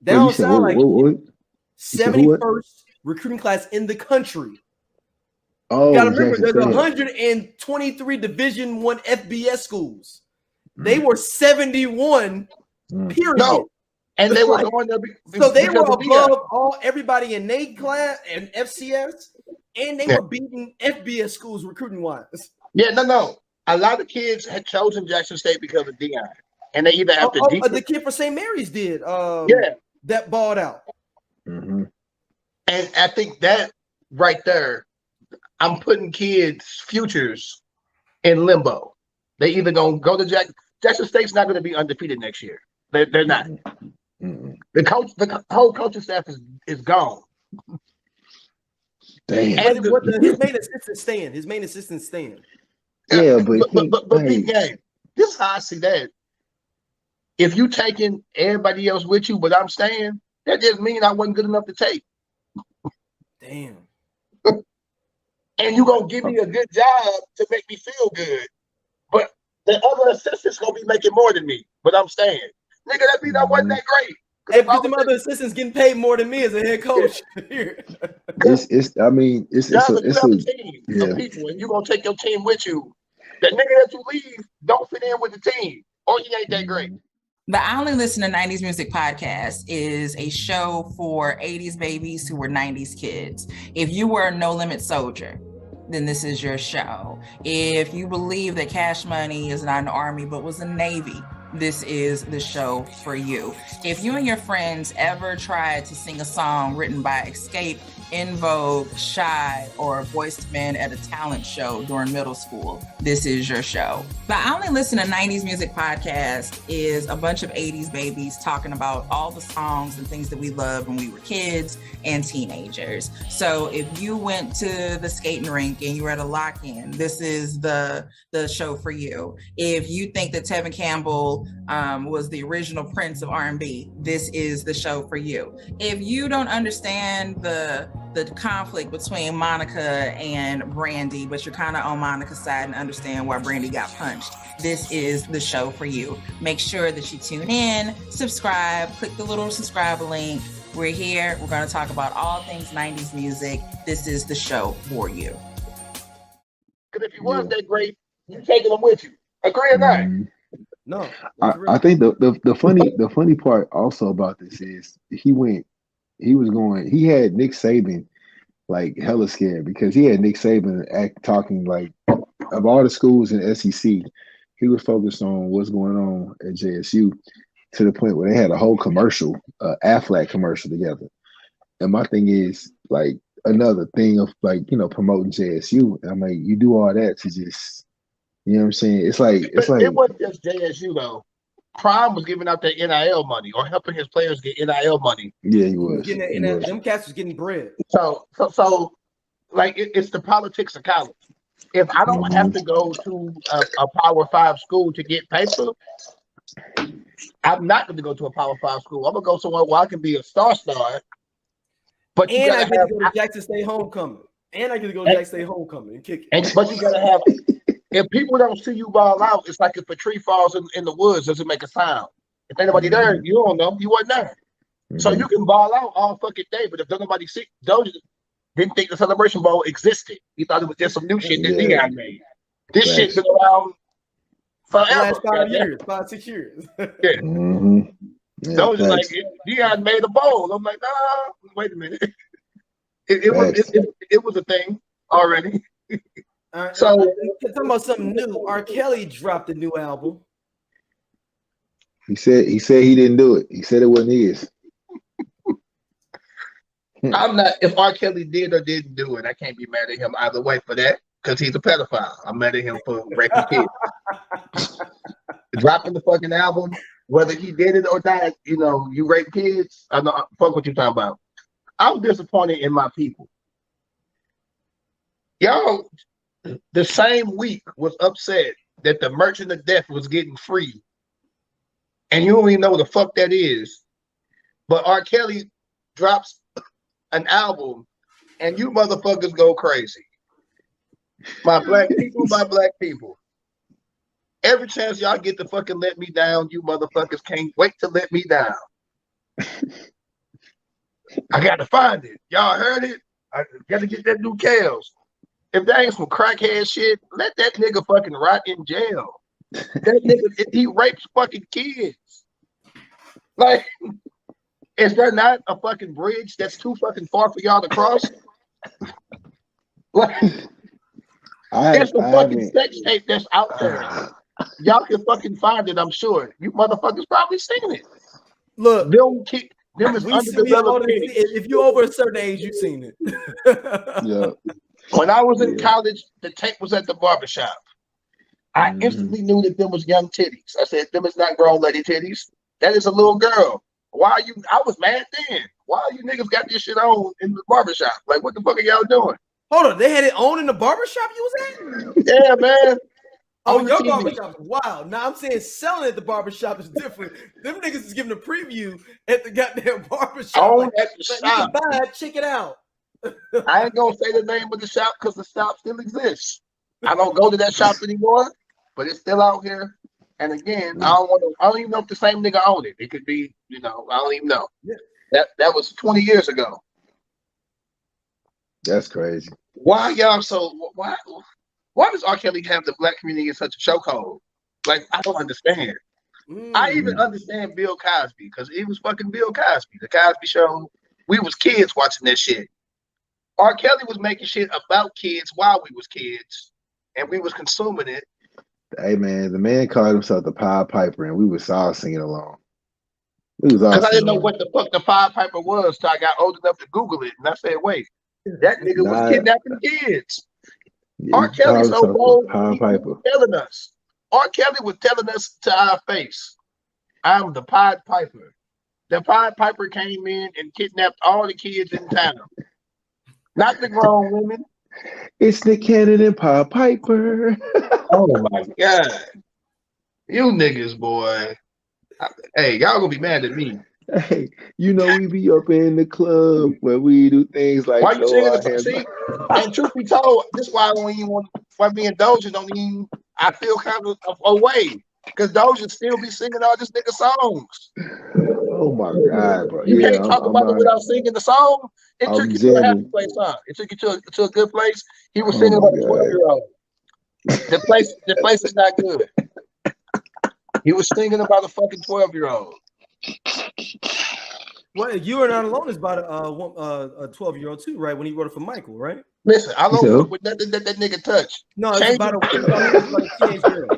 That don't sound like 71st recruiting class in the country. Oh, you gotta remember, there's 123 Division I FBS schools. They were 71. Period. No, and they were going there. So they were above everybody in NA class and FCS, and they were beating FBS schools recruiting wise. Yeah, no. A lot of kids had chosen Jackson State because of Deion, and they either have to. The kid for St. Mary's did. That balled out. Mm-hmm. And I think that right there, I'm putting kids' futures in limbo. They either gonna go to Jackson State's not going to be undefeated next year. They're not. Mm-hmm. The whole coaching staff is gone. Damn. And his main assistant staying. Yeah, but big game. This is how I see that. If you taking everybody else with you, but I'm staying, that just means I wasn't good enough to take. Damn. And you gonna give me a good job to make me feel good, but the other assistants gonna be making more than me. But I'm staying, nigga. That means I wasn't that great. Hey, because the other assistants getting paid more than me as a head coach. it's a team of people, and you gonna take your team with you. That nigga that you leave don't fit in with the team, or he ain't that great. The I Only Listen to 90s Music podcast is a show for 80s babies who were 90s kids. If you were a No Limit soldier, then this is your show. If you believe that Cash Money is not an army but was a Navy, this is the show for you. If you and your friends ever tried to sing a song written by Escape, In Vogue, Shy, or Boyz II Men at a talent show during middle school, this is your show. The I Only Listen to 90s Music podcast is a bunch of 80s babies talking about all the songs and things that we loved when we were kids and teenagers. So if you went to the skating rink and you were at a lock-in, this is the show for you. If you think that Tevin Campbell was the original Prince of R&B, this is the show for you. If you don't understand the conflict between Monica and Brandy, but you're kind of on Monica's side and understand why Brandy got punched, this is the show for you. Make sure that you tune in, subscribe, click the little subscribe link. We're here. We're going to talk about all things 90s music. This is the show for you. Because if you was that great, you taking them with you. Agree or not? No. I think the funny part also about this is he had Nick Saban like hella scared, because he had Nick Saban talking like, of all the schools in SEC, he was focused on what's going on at JSU, to the point where they had a whole commercial, Aflac commercial together. And my thing is, like, another thing of, like, you know, promoting JSU. I'm like, you do all that to just, you know what I'm saying? It's like it wasn't just JSU though. Prime was giving out that NIL money or helping his players get NIL money. Yeah, he was. Them cats was getting bread. So like it's the politics of college. If I don't have to go to a Power 5 school to get paper, I'm not going to go to a Power 5 school. I'm going to go somewhere where I can be a star. But and I get to go to Jackson State Homecoming. And kick it. But you got to have. If people don't see you ball out, it's like if a tree falls in the woods, doesn't make a sound. If ain't nobody there, you don't know. You wasn't there. So you can ball out all fucking day, but if nobody see, Doja didn't think the Celebration Bowl existed. He thought it was just some new shit that Deion made. This shit's been around forever. Last 5, 6 years. Yeah. Doja's like, Deion made a bowl. I'm like, nah, wait a minute. It was a thing already. So talking about something new, R. Kelly dropped a new album. He said he didn't do it. He said it wasn't his. I'm not. If R. Kelly did or didn't do it, I can't be mad at him either way for that, because he's a pedophile. I'm mad at him for raping kids. Dropping the fucking album, whether he did it or not, you know, you rape kids. I know. Fuck what you talking about. I'm disappointed in my people. Y'all, the same week was upset that the Merchant of Death was getting free, and you don't even know what the fuck that is. But R. Kelly drops an album, and you motherfuckers go crazy. My black people. Every chance y'all get to fucking let me down, you motherfuckers can't wait to let me down. I got to find it. Y'all heard it? I got to get that new Kels. If that ain't some crackhead shit, let that nigga fucking rot in jail. That nigga, he rapes fucking kids. Like, is there not a fucking bridge that's too fucking far for y'all to cross? Like, there's a fucking sex tape that's out there. Y'all can fucking find it, I'm sure. You motherfuckers probably seen it. Look, them is underdeveloped. If you're over a certain age, you've seen it. Yeah. When I was in college, the tape was at the barbershop. I instantly knew that them was young titties. I said, them is not grown lady titties. That is a little girl. I was mad then. Why you niggas got this shit on in the barbershop? Like, what the fuck are y'all doing? Hold on, they had it on in the barbershop you was at? Yeah, man. Oh, your barbershop is wild. Now I'm saying selling at the barbershop is different. Them niggas is giving a preview at the goddamn barbershop. On at the shop. You can buy it, check it out. I ain't gonna say the name of the shop because the shop still exists. I don't go to that shop anymore, but it's still out here. And again, I don't even know if the same nigga owned it. It could be, I don't even know. Yeah. That was 20 years ago. That's crazy. Why does R. Kelly have the black community in such a chokehold? Like, I don't understand. I even understand Bill Cosby, because it was fucking Bill Cosby. The Cosby Show. We was kids watching that shit. R. Kelly was making shit about kids while we was kids, and we was consuming it. Hey man, the man called himself the Pied Piper, and we was all singing along. We was all Because I didn't singing know along. what the fuck the Pied Piper was till I got old enough to Google it. And I said, wait, that nigga was kidnapping kids. R. Kelly's so bold, Pied Piper. telling us. R. Kelly was telling us to our face, I'm the Pied Piper. The Pied Piper came in and kidnapped all the kids in town. Not the grown women. It's the Cannon and Pied Piper. Oh my God. You niggas, boy. Hey, y'all gonna be mad at me. Hey, you know we be up in the club where we do things like why you singing the hands. see? And truth be told, this is why I don't even want. Why me and Doja don't even. I feel kind of away because Doja still be singing all this nigga songs. Oh my God, bro! You can't talk about it without singing the song. It took you to a happy place, huh? It took you to a good place. He was singing about a 12-year-old. The place is not good. He was singing about a fucking 12-year-old. Well, You Are Not Alone is about a 12-year-old too, right? When he wrote it for Michael, right? Listen, I don't fuck with nothing that nigga touched. No, it's about a teenage girl.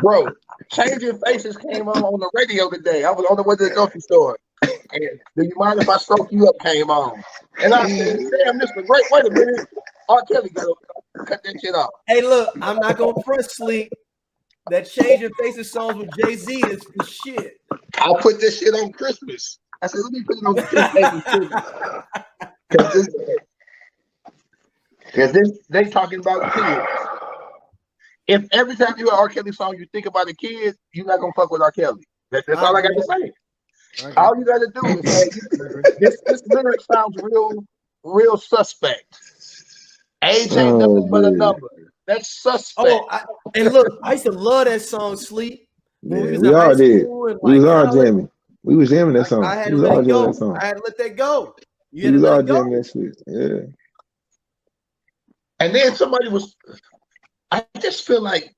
Bro, Changing Faces came on the radio today. I was on the way to the grocery store. And Do You Mind If I Stroke You Up came on. And I said, damn, this is great. Wait a minute. R. Kelly got to cut that shit off. Hey, look, I'm not going to press sleep. That Changing Faces songs with Jay-Z is the shit. I put this shit on Christmas. I said, let me put it on Christmas. Because they talking about kids. If every time you hear R. Kelly song, you think about a kid, you're not going to fuck with R. Kelly. That's all I got to say. Okay. All you got to do is say, this lyric sounds real suspect. Age ain't nothing but a number. That's suspect. And look, I used to love that song, Sleep. Yeah, we all did. We was all jamming. We was jamming that song. I had to let it go. I had to let that go. You had to let it go. Jamming that shit. Yeah. And then I just feel like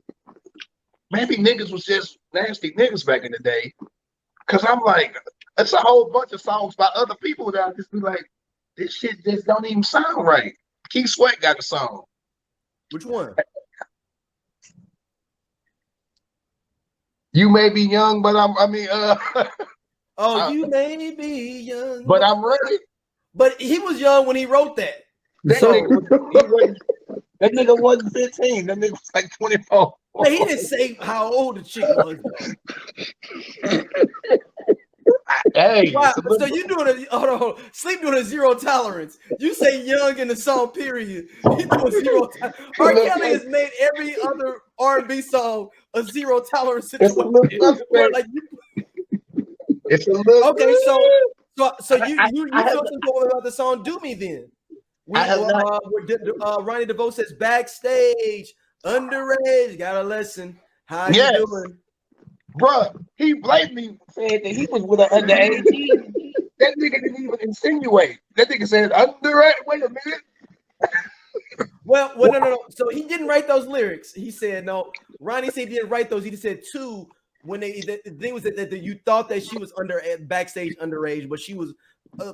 maybe niggas was just nasty niggas back in the day. Cause I'm like, it's a whole bunch of songs by other people that I just be like, this shit just don't even sound right. Keith Sweat got a song. Which one? You may be young, but you may be young, but I'm ready. But he was young when he wrote that. That nigga wasn't 15. That nigga was like 24. Man, he didn't say how old the chick was. Hey, wow. So you doing Sleep doing a zero tolerance. You say young in the song, period. He doing zero tolerance. R. Kelly has made every other R&B song a zero tolerance situation. It's a little okay. So you feel some about the song "Do Me" then? Ronnie DeVoe says backstage, underage, gotta listen. How you doing? Bruh, he blatantly said that he was with an underage. That nigga didn't even insinuate. That nigga said underage. Wait a minute. Well, no. So he didn't write those lyrics. He said no. Ronnie said he didn't write those. He just said two. When the thing was that you thought that she was backstage underage, but she was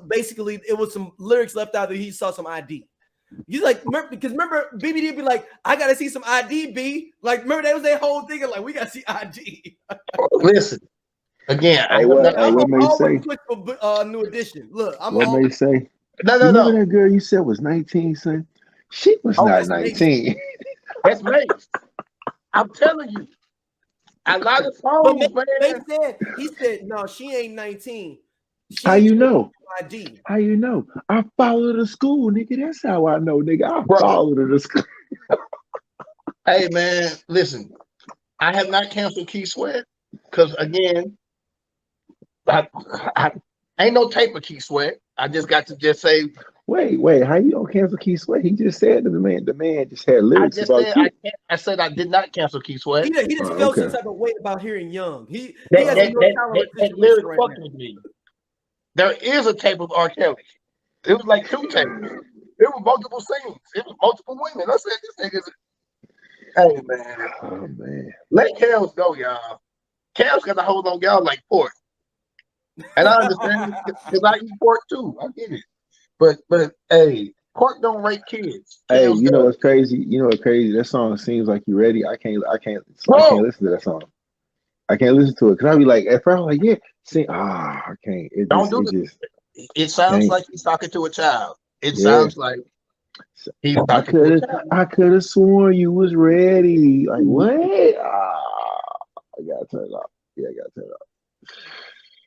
basically it was some lyrics left out that he saw some ID. He's like, because remember, BBD be like, I gotta see some ID, B. Like, remember that was their whole thing of like, we gotta see ID. Listen, again, I'm always quick for New Edition. Look, what may say? No. That girl you said was 19, son? She was not 19. That's me. I'm telling you. A lot of songs, man. He said, no, she ain't 19. How you know? How you know? I follow the school, nigga. That's how I know, nigga. I follow the school. Hey, man, listen. I have not canceled Keith Sweat because, again, I ain't no tape of Keith Sweat. I just got to just say. Wait. How you don't cancel Keith Sweat? He just said to the man just had lyrics about Keith. I said I did not cancel Keith Sweat. He just felt some type of way about hearing Young. He has that lyric fucked with me. There is a tape of R. Kelly. It was like 2 tapes. It was multiple scenes. It was multiple women. I said, this nigga's. Hey, man. Oh, man. Let Kels go, y'all. Kels got to hold on y'all like pork. And I understand because I eat pork too. I get it. But hey, Pork don't rape kids. Hey, Kills you know does. what's crazy? You know what's crazy? That song seems like you ready. I can't Bro, listen to that song. I can't listen to it because I'll be like, at first I'm like, yeah, sing. I can't. don't do It it. just It sounds can't. like he's talking to a child. It Yeah. sounds like he's talking to a child. I could have sworn you was ready. Like what? I gotta turn it off. Yeah, I gotta turn it off.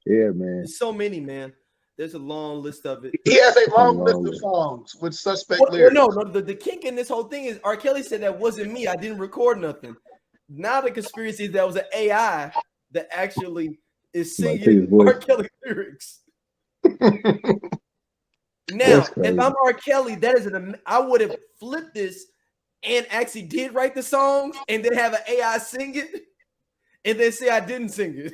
Yeah, man. There's so many, man. There's a long list of it. He has a long list of songs with suspect Well, lyrics. no, the kink in this whole thing is R. Kelly said that wasn't me. I didn't record nothing. Now the conspiracy is that was an AI that actually is singing R. Kelly lyrics. Now, if I'm R. Kelly, that is I would have flipped this and actually did write the songs and then have an AI sing it and then say I didn't sing it.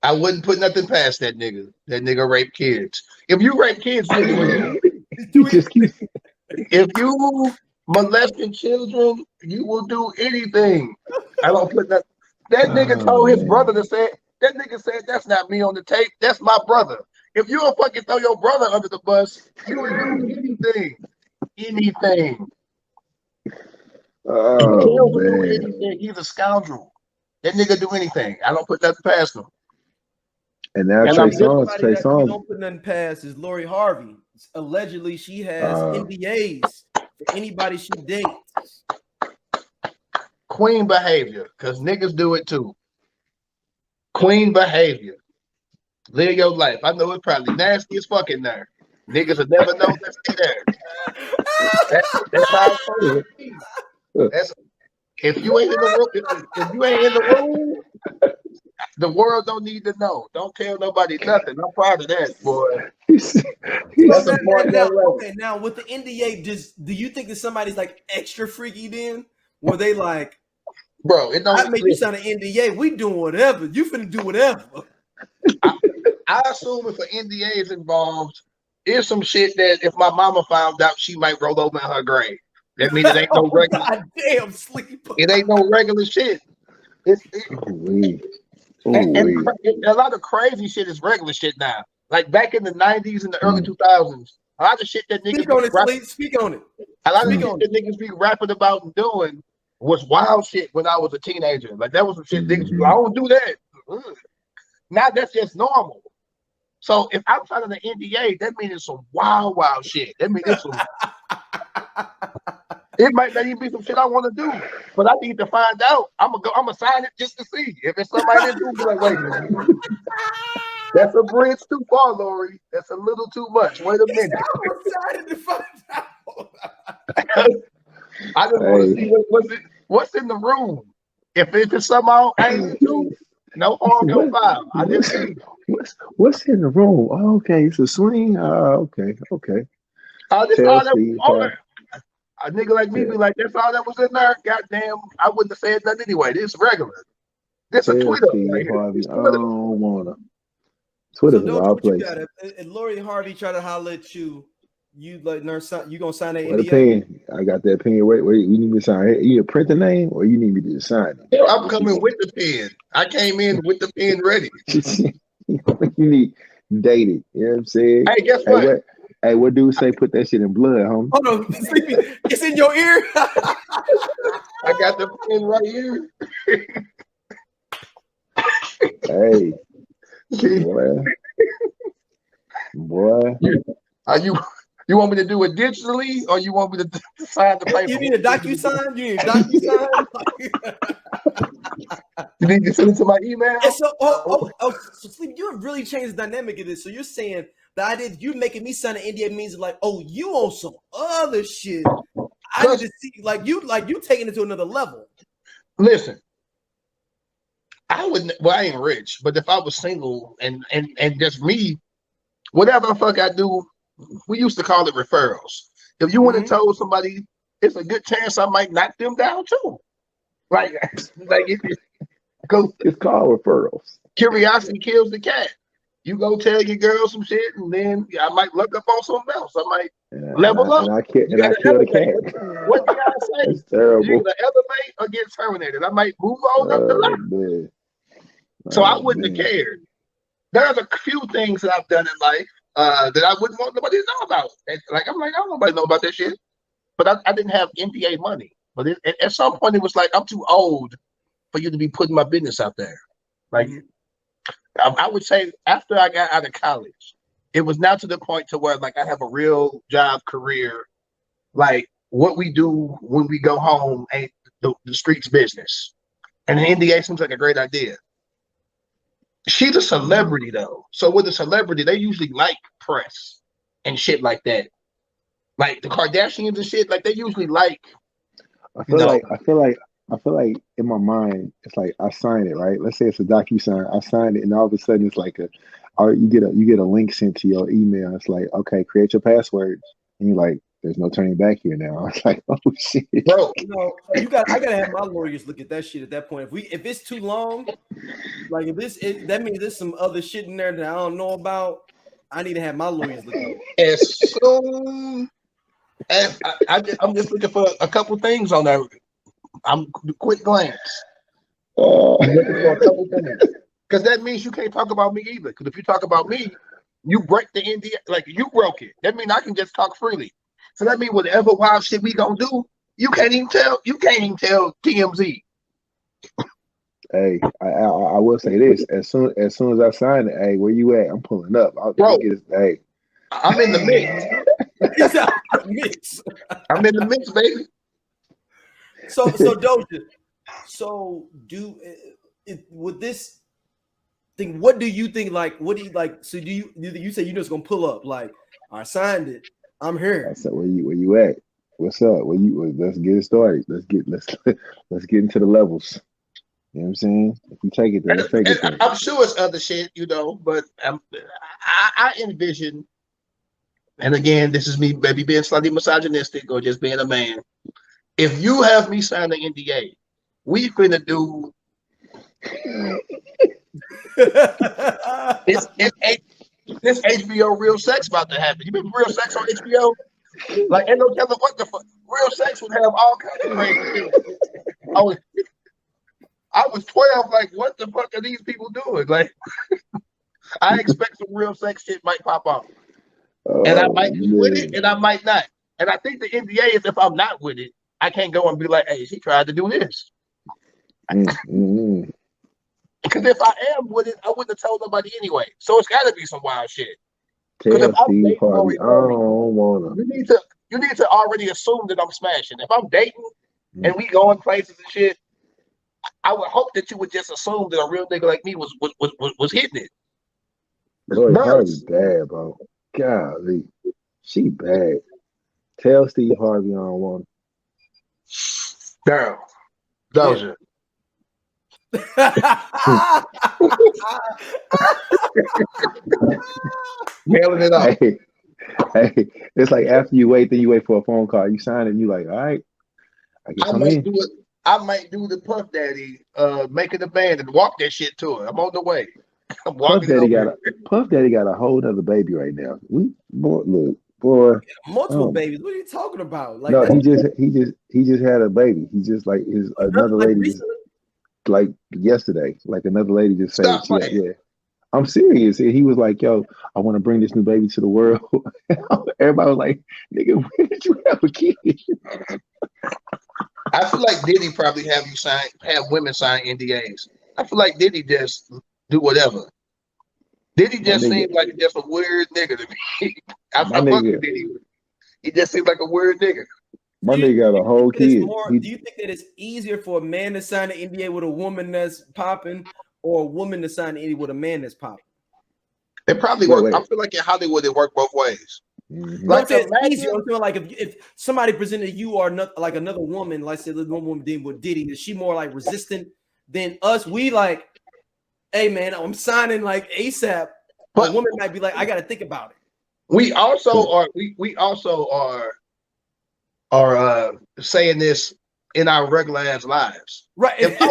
I wouldn't put nothing past that nigga. That nigga rape kids. If you rape kids, nigga, if you molesting children, you will do anything. I don't put that. That nigga told his brother to say. That nigga said, "That's not me on the tape. That's my brother." If you don't fucking throw your brother under the bus, you will do anything. Anything. Oh, man. Do anything. He's a scoundrel. That nigga do anything. I don't put nothing past him. And now Trey Songz. You don't put nothing past is Lori Harvey. Allegedly, she has NDAs for anybody she dates. Queen behavior, because niggas do it too. Queen behavior. Live your life. I know it's probably nasty as fuck in there. Niggas will never know that's in there. That's how it's supposed. If you ain't in the room, if you ain't in the room, the world don't need to know. Don't tell nobody nothing. I'm proud of that, boy. That's okay, now with the NDA, do you think that somebody's like extra freaky then? Were they like, bro, it don't I made you sign an NDA. We doing whatever. You finna do whatever. I assume if an NDA is involved, it's some shit that if my mama found out, she might roll over in her grave. That means it ain't no regular. Damn sleep. It ain't no regular shit. And a lot of crazy shit is regular shit now. Like back in the 90s and the early 2000s, a lot of shit that niggas speak on it. A lot of shit that niggas be rapping about and doing was wild shit when I was a teenager. Like that was some shit niggas be, I don't do that. Now that's just normal. So if I'm signing an NDA, that means it's some wild shit. That means it's some. It might not even be some shit I want to do, but I need to find out. I'm gonna sign it just to see if it's somebody that do. Like, wait a minute. That's a bridge too far, Lori. That's a little too much. Wait a minute. I'm excited to find out. I just want to see what's in the room. If it's something I ain't do, no harm, no foul. I just see. What's in the room? Oh, okay, it's a swing. Okay. I just thought that was a nigga like me be like, that's all that was in there. Goddamn, I wouldn't have said nothing anyway. This is regular. This is a Twitter. Right here. I don't wanna. Twitter's a wild place. And Lori Harvey try to holler at you. You like nurse, you gonna sign that NDA? Pen. I got that pen. Wait, you need me to sign it? You print the name or you need me to sign it? Yeah, I'm coming with the pen. I came in with the pen ready. You need dated. You know what I'm saying? Hey, guess what? Hey, what dude say put that shit in blood, homie? Hold on, Sleepy. It's in your ear. I got the pen right here. Hey. Boy. You want me to do it digitally or you want me to sign the paper? You need a DocuSign? You need a DocuSign? You need to send it to my email? And so, so Sleep, you have really changed the dynamic of this. So you're saying the idea that you making me sign an NDA means like, oh, you on some other shit. I need to see like you taking it to another level. Listen, I wouldn't. Well, I ain't rich, but if I was single and just me, whatever the fuck I do, we used to call it referrals. If you went and told somebody, it's a good chance I might knock them down too. Like it's called referrals. Curiosity kills the cat. You go tell your girl some shit, and then I might look up on something else. I might level up. And I kill the cat. What do y'all say? That's terrible. You either elevate or get terminated. I might move on up the ladder. So I wouldn't have cared. There's a few things that I've done in life that I wouldn't want nobody to know about. And, like I'm like, I don't want nobody to know about that shit. But I didn't have NDA money. But at some point, it was like, I'm too old for you to be putting my business out there. Like, I would say after I got out of college, it was now to the point to where like I have a real job career. Like what we do when we go home ain't the streets business. And the NDA seems like a great idea. She's a celebrity though. So with a celebrity, they usually like press and shit like that. Like the Kardashians and shit, like they usually like. I feel like in my mind, it's like I sign it, right? Let's say it's a DocuSign. I signed it, and all of a sudden it's like you get a link sent to your email. It's like, okay, create your passwords, and you're like, there's no turning back here now. It's like, oh shit, bro. I gotta have my lawyers look at that shit at that point. If it's too long, like that means there's some other shit in there that I don't know about. I need to have my lawyers look at it. As soon as I'm just looking for a couple things on there. I'm quick glance. Looking for a couple things. Because that means you can't talk about me either. Because if you talk about me, you break the NDA. Like you broke it. That means I can just talk freely. So that means whatever wild shit we gonna do, you can't even tell TMZ. Hey, I will say this: as soon as I sign it, hey, where you at? I'm pulling up. Hey, I'm in the mix. I'm in the mix, baby. So Doja, with this thing, what do you think? Like, what do you like? So you say you're just gonna pull up? Like, I signed it. I'm here. I said, where you at? What's up? Let's get it started. Let's get into the levels. You know what I'm saying? If you take it, then let's take it. I'm sure it's other shit, but I envision. And again, this is me maybe being slightly misogynistic or just being a man. If you have me sign the NDA, we finna do this HBO Real Sex about to happen. You remember Real Sex on HBO? Like, ain't no telling what the fuck. Real Sex would have all kinds of crazy shit. I was 12, like, what the fuck are these people doing? Like, I expect some real sex shit might pop off. And I might be with it, and I might not. And I think the NDA is if I'm not with it, I can't go and be like, hey, she tried to do this. Because if I am with it, I wouldn't have told nobody anyway. So it's got to be some wild shit. Tell Steve Harvey, I don't want to. You need to already assume that I'm smashing. If I'm dating and we going places and shit, I would hope that you would just assume that a real nigga like me was hitting it. Bro, Harvey bad, bro. Golly, she bad. Tell Steve Harvey I don't want it. Damn, Doja. Mailing it out. Hey, it's like after you wait, then you wait for a phone call. You sign it, and you like, all right. I might do the Puff Daddy, making the band and walk that shit to her. I'm on the way. Puff Daddy got a whole other baby right now. Boy. Multiple babies. What are you talking about? Like, no, he just had a baby. He just like another lady just, like yesterday. Like another lady just said, yeah. I'm serious. He was like, yo, I want to bring this new baby to the world. Everybody was like, nigga, when did you have a kid? I feel like Diddy probably have women sign NDAs. I feel like Diddy just do whatever. Diddy just seems like just a weird nigga to me. I fuck with Diddy. He just seems like a weird nigga. My nigga got a whole kid. Do you think that it's easier for a man to sign an NDA with a woman that's popping, or a woman to sign an NDA with a man that's popping? It probably works. I feel like in Hollywood it worked both ways. Mm-hmm. Like it's easier. I'm feeling like if somebody presented you or not, like another woman, like say the one woman did with Diddy, is she more like resistant than us? We like, hey man, I'm signing like ASAP. But a woman might be like, I got to think about it. We also are saying this in our regular ass lives. Right. If I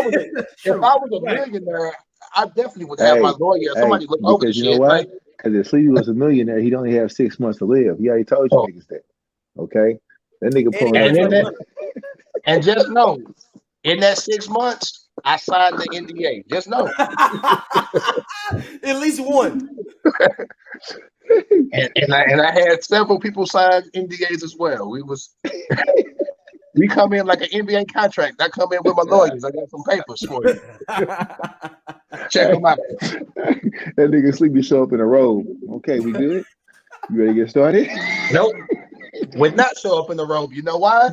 was a millionaire, I definitely would have my lawyer. Somebody look over the shit. You know why? Because if Sleepy was a millionaire, he'd only have 6 months to live. He already told you niggas that. Okay? That nigga pulling and just know, in that 6 months, I signed the NDA. Just know. At least one. And I had several people sign NDAs as well. We come in like an NBA contract. I come in with my lawyers. I got some papers for you. Check them out. That nigga sleepy show up in a robe. Okay, we good? You ready to get started? Nope. Would not show up in the robe. You know why?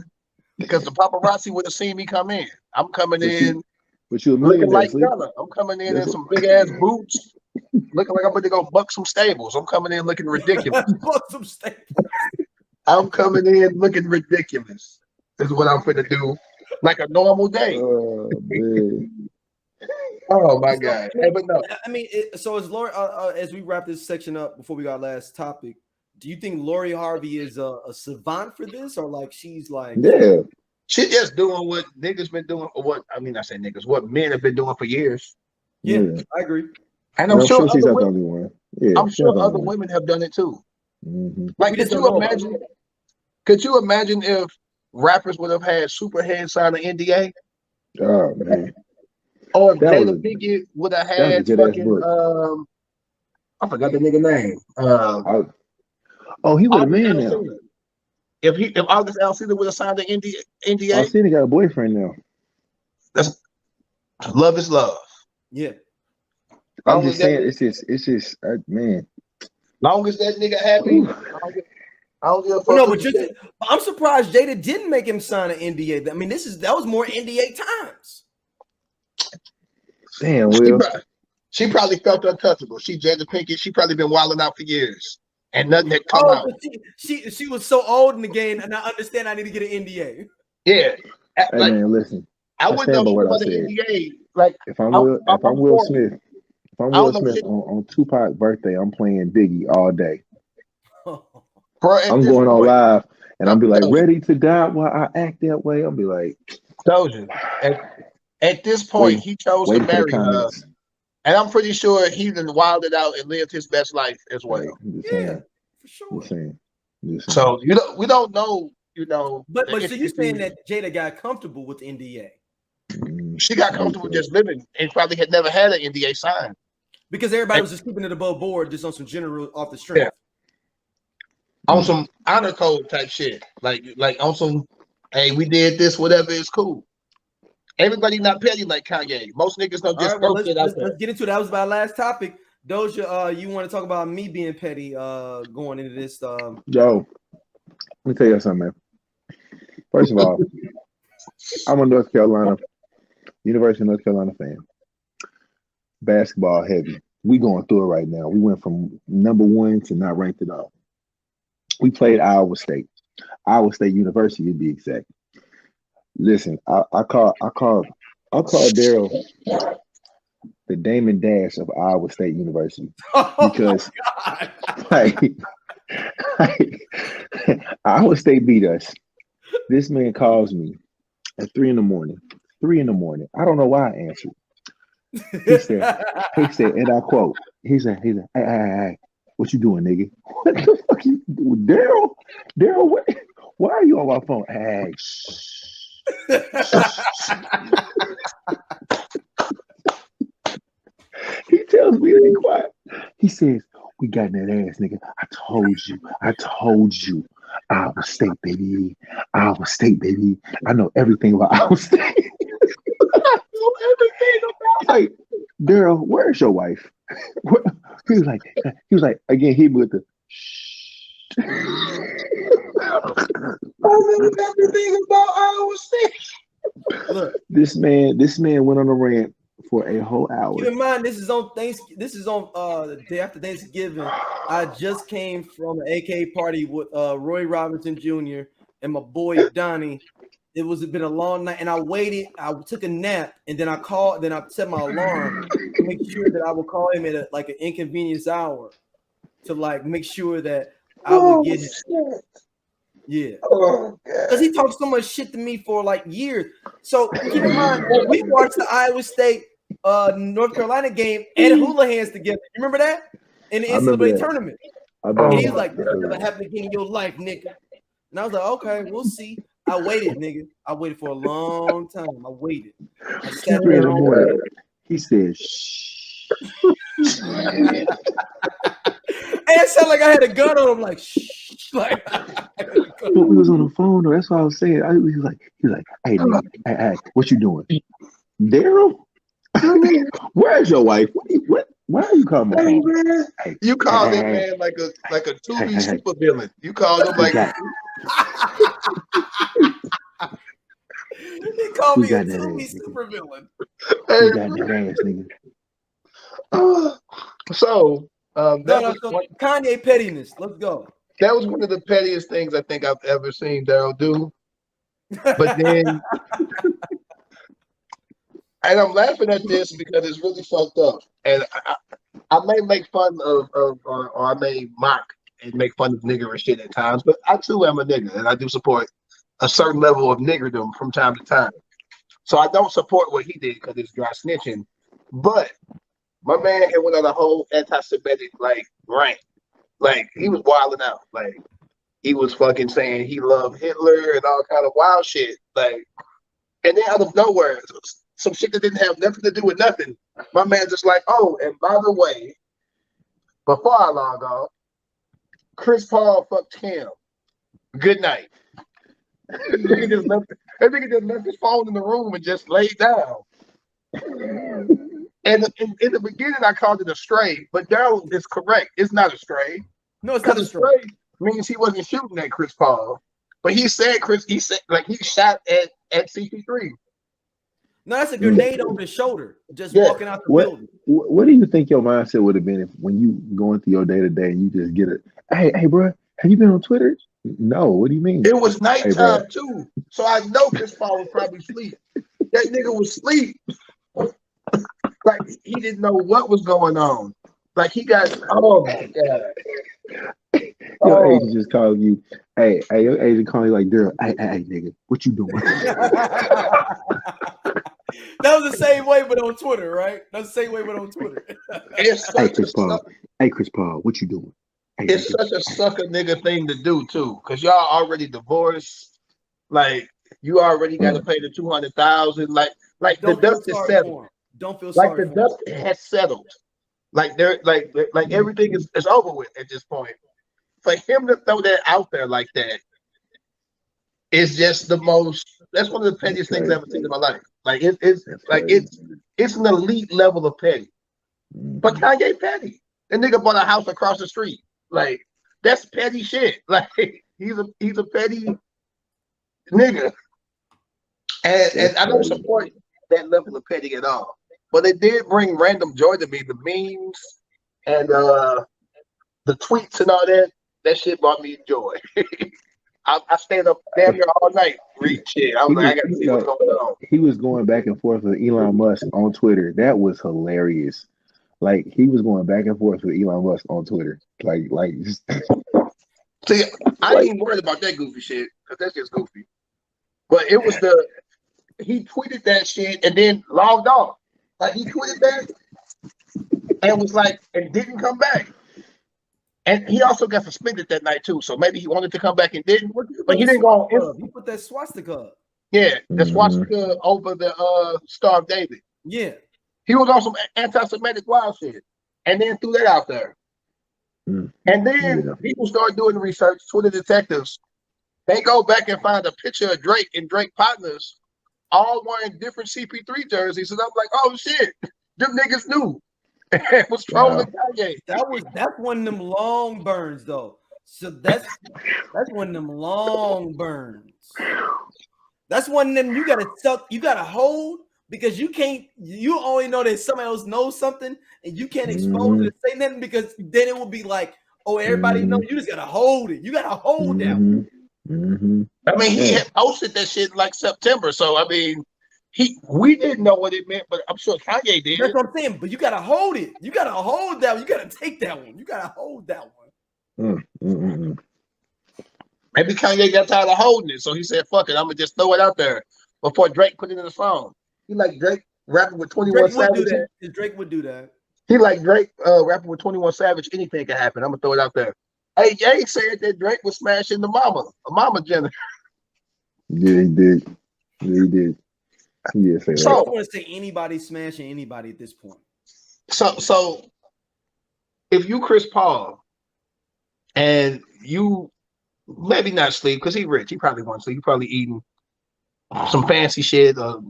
Because the paparazzi would have seen me come in. I'm coming in looking like Gunna. I'm coming in some big ass boots, looking like I'm going to go buck some stables. I'm coming in looking ridiculous. Buck some stables. I'm coming in looking ridiculous. This is what I'm finna do, like a normal day. Oh man. Oh my God. Hey, but no. I mean, so as Lori, as we wrap this section up before we got our last topic, do you think Lori Harvey is a savant for this, or like she's like, yeah, she just doing what niggas been doing, or what I say niggas, what men have been doing for years. Yeah. I agree. And I'm sure she's not the only one. Yeah, I'm sure other women have done it too. Mm-hmm. Like, could you imagine if rappers would have had Superhead sign an NDA? Oh man. Or if Jada Pinkett would have had fucking I forgot the nigga name. He would have been now. If August Alsina would have signed the NDA. Alsina got a boyfriend now. That's love is love. Yeah. I'm just saying, it's just man. Long as that nigga happy, I don't give a fuck. No, but I'm surprised Jada didn't make him sign an NDA. I mean, that was more NDA times. Damn, Will. She probably felt untouchable. She Jada Pinkett. She probably been wilding out for years, and nothing had come out. She was so old in the game, and I understand I need to get an NDA. Yeah, hey, man, listen. I wouldn't know what an NDA. Like if I'm Will Smith on Tupac's birthday, I'm playing Biggie all day. Bro, I'm going on live, and I'll be like, ready to die while I act that way. I'll be like, told you. At this point, he chose to marry her, and I'm pretty sure he done wilded out and lived his best life as well. Yeah, for sure. Just saying. So we don't know, But so you're saying that Jada got comfortable with the NDA? She got comfortable just living, and probably had never had an NDA signed because everybody was just keeping it above board, just on some general off the strength. Yeah. On some honor code type shit, like on some, hey, we did this, whatever, it's cool. Everybody not petty like Kanye. Most niggas don't just throw shit out there. Let's get into it. That was my last topic. Doja, you want to talk about me being petty going into this? Yo, let me tell you something, man. First of all, I'm a North Carolina, University of North Carolina fan. Basketball heavy. We going through it right now. We went from number 1 to not ranked at all. We played Iowa State University to be exact. Listen, I call Daryl the Damon Dash of Iowa State University because Iowa State beat us. This man calls me at 3 a.m. 3 a.m. I don't know why I answered. He said, and I quote, he said, hey, what you doing, nigga? What the fuck you doing? Daryl, why are you on my phone? Hey, he tells me to be quiet. He says, we got that ass, nigga. I told you. Iowa State, baby. Iowa State, baby. I know everything about Iowa State. I know everything about like, Daryl, where's your wife? He was like, again, he with the I know everything about Iowa State. Look, this man went on a rant for a whole hour. Keep in mind, this is on the day after Thanksgiving. I just came from an AK party with Roy Robinson Jr. and my boy Donnie. It's been a long night, and I waited. I took a nap, and then I set my alarm to make sure that I would call him at an inconvenience hour to make sure that I would get it. Yeah, because he talked so much shit to me for years. So keep in mind, we watched the Iowa State North Carolina game and Houlihan's together. You remember that in the NCAA tournament? And he was like, "This will never happen again in your life, nigga." And I was like, "Okay, we'll see." I waited, nigga. I waited for a long time. I waited. I sat there. He said, "Shh." it sounded like I had a gun on him. Like, shh. Like, we was on the phone though. That's what I was saying. He was like, hey, nigga, hey, what you doing, Daryl? Where's your wife? What? Why are you calling my phone? Hey, you called that man like a 2B super villain. You called him like. He called me a 2B super villain. You got that ass, nigga. So Kanye pettiness. Let's go. That was one of the pettiest things I think I've ever seen Daryl do. But then, and I'm laughing at this because it's really fucked up. And I may make fun of or I may mock and make fun of nigger and shit at times, but I too am a nigger, and I do support a certain level of niggerdom from time to time. So I don't support what he did because it's dry snitching. But my man had went on a whole anti-Semitic rant. Like he was wilding out. Like he was fucking saying he loved Hitler and all kind of wild shit. Like, and then out of nowhere, some shit that didn't have nothing to do with nothing. My man just like, oh, and by the way, before I log off, Chris Paul fucked him. Good night. That nigga just left his phone in the room and just laid down. And in the beginning, I called it a stray, but Daryl is correct. It's not a stray. No, it's not a stray. Means he wasn't shooting at Chris Paul, but he said he shot at CP3. No, that's a grenade over his shoulder, just walking out the building. What do you think your mindset would have been if when you going through your day to day and you just get it? Hey, bro, have you been on Twitter? No. What do you mean? It was nighttime too, so I know Chris Paul was probably asleep. That nigga was asleep. Like he didn't know what was going on. Like he got, oh my god. Your agent just called you. Hey, your agent called you like, Daryl, hey, nigga, what you doing? That was the same way, but on Twitter, right? That's the same way, but on Twitter. Hey, Chris Paul. Hey, Chris Paul, what you doing? Hey, it's such a sucker nigga thing to do too, because y'all already divorced. Like you already got to pay the $200,000. Like the dust is settled. Don't feel sorry. Like the dust has settled. Like they're like everything is over with at this point. For him to throw that out there like that is just the most. That's one of the pettiest things I've ever seen in my life. Like it's an elite level of petty. But Kanye petty. That nigga bought a house across the street. Like that's petty shit. Like he's a petty nigga. And I don't support that level of petty at all. But it did bring random joy to me. The memes and the tweets and all that. That shit brought me joy. I stayed up damn near all night reading shit. I was like, I gotta see what's going on. He was going back and forth with Elon Musk on Twitter. That was hilarious. Like he was going back and forth with Elon Musk on Twitter. Like just see, I ain't even worried about that goofy shit because that's just goofy. But it was he tweeted that shit and then logged off. Like he tweeted that and was like, and didn't come back. And he also got suspended that night too. So maybe he wanted to come back and didn't. But he didn't go on. He put that swastika up. Yeah, the swastika over the Star of David. Yeah. He was on some anti-Semitic wild shit. And then threw that out there. And then people start doing research, Twitter detectives. They go back and find a picture of Drake and Drake partners all wearing different CP3 jerseys. And I'm like, oh shit, them niggas knew. Was trolling Kanye. That's one of them long burns though. So that's one of them long burns. That's one of them you gotta hold because you only know that somebody else knows something and you can't expose it and say nothing because then it will be like, oh, everybody knows. You just gotta hold it. You gotta hold that one. I mean, he had posted that shit like September. So I mean, we didn't know what it meant, but I'm sure Kanye did. That's what I'm saying. But you gotta hold it. You gotta hold that one. You gotta take that one. You gotta hold that one. Maybe Kanye got tired of holding it, so he said, "Fuck it, I'm gonna just throw it out there." Before Drake put it in his phone, he like Drake rapping with 21 Savage. Drake would do that. He like Drake rapping with 21 Savage. Anything can happen. I'm gonna throw it out there. Hey, Jay said that Drake was smashing the mama Jenner. Yeah, he did. Yeah, he did. Yeah, so I don't want to say anybody smashing anybody at this point. So if you Chris Paul and you maybe not sleep because he rich. He probably won't sleep. He probably eating some fancy shit, or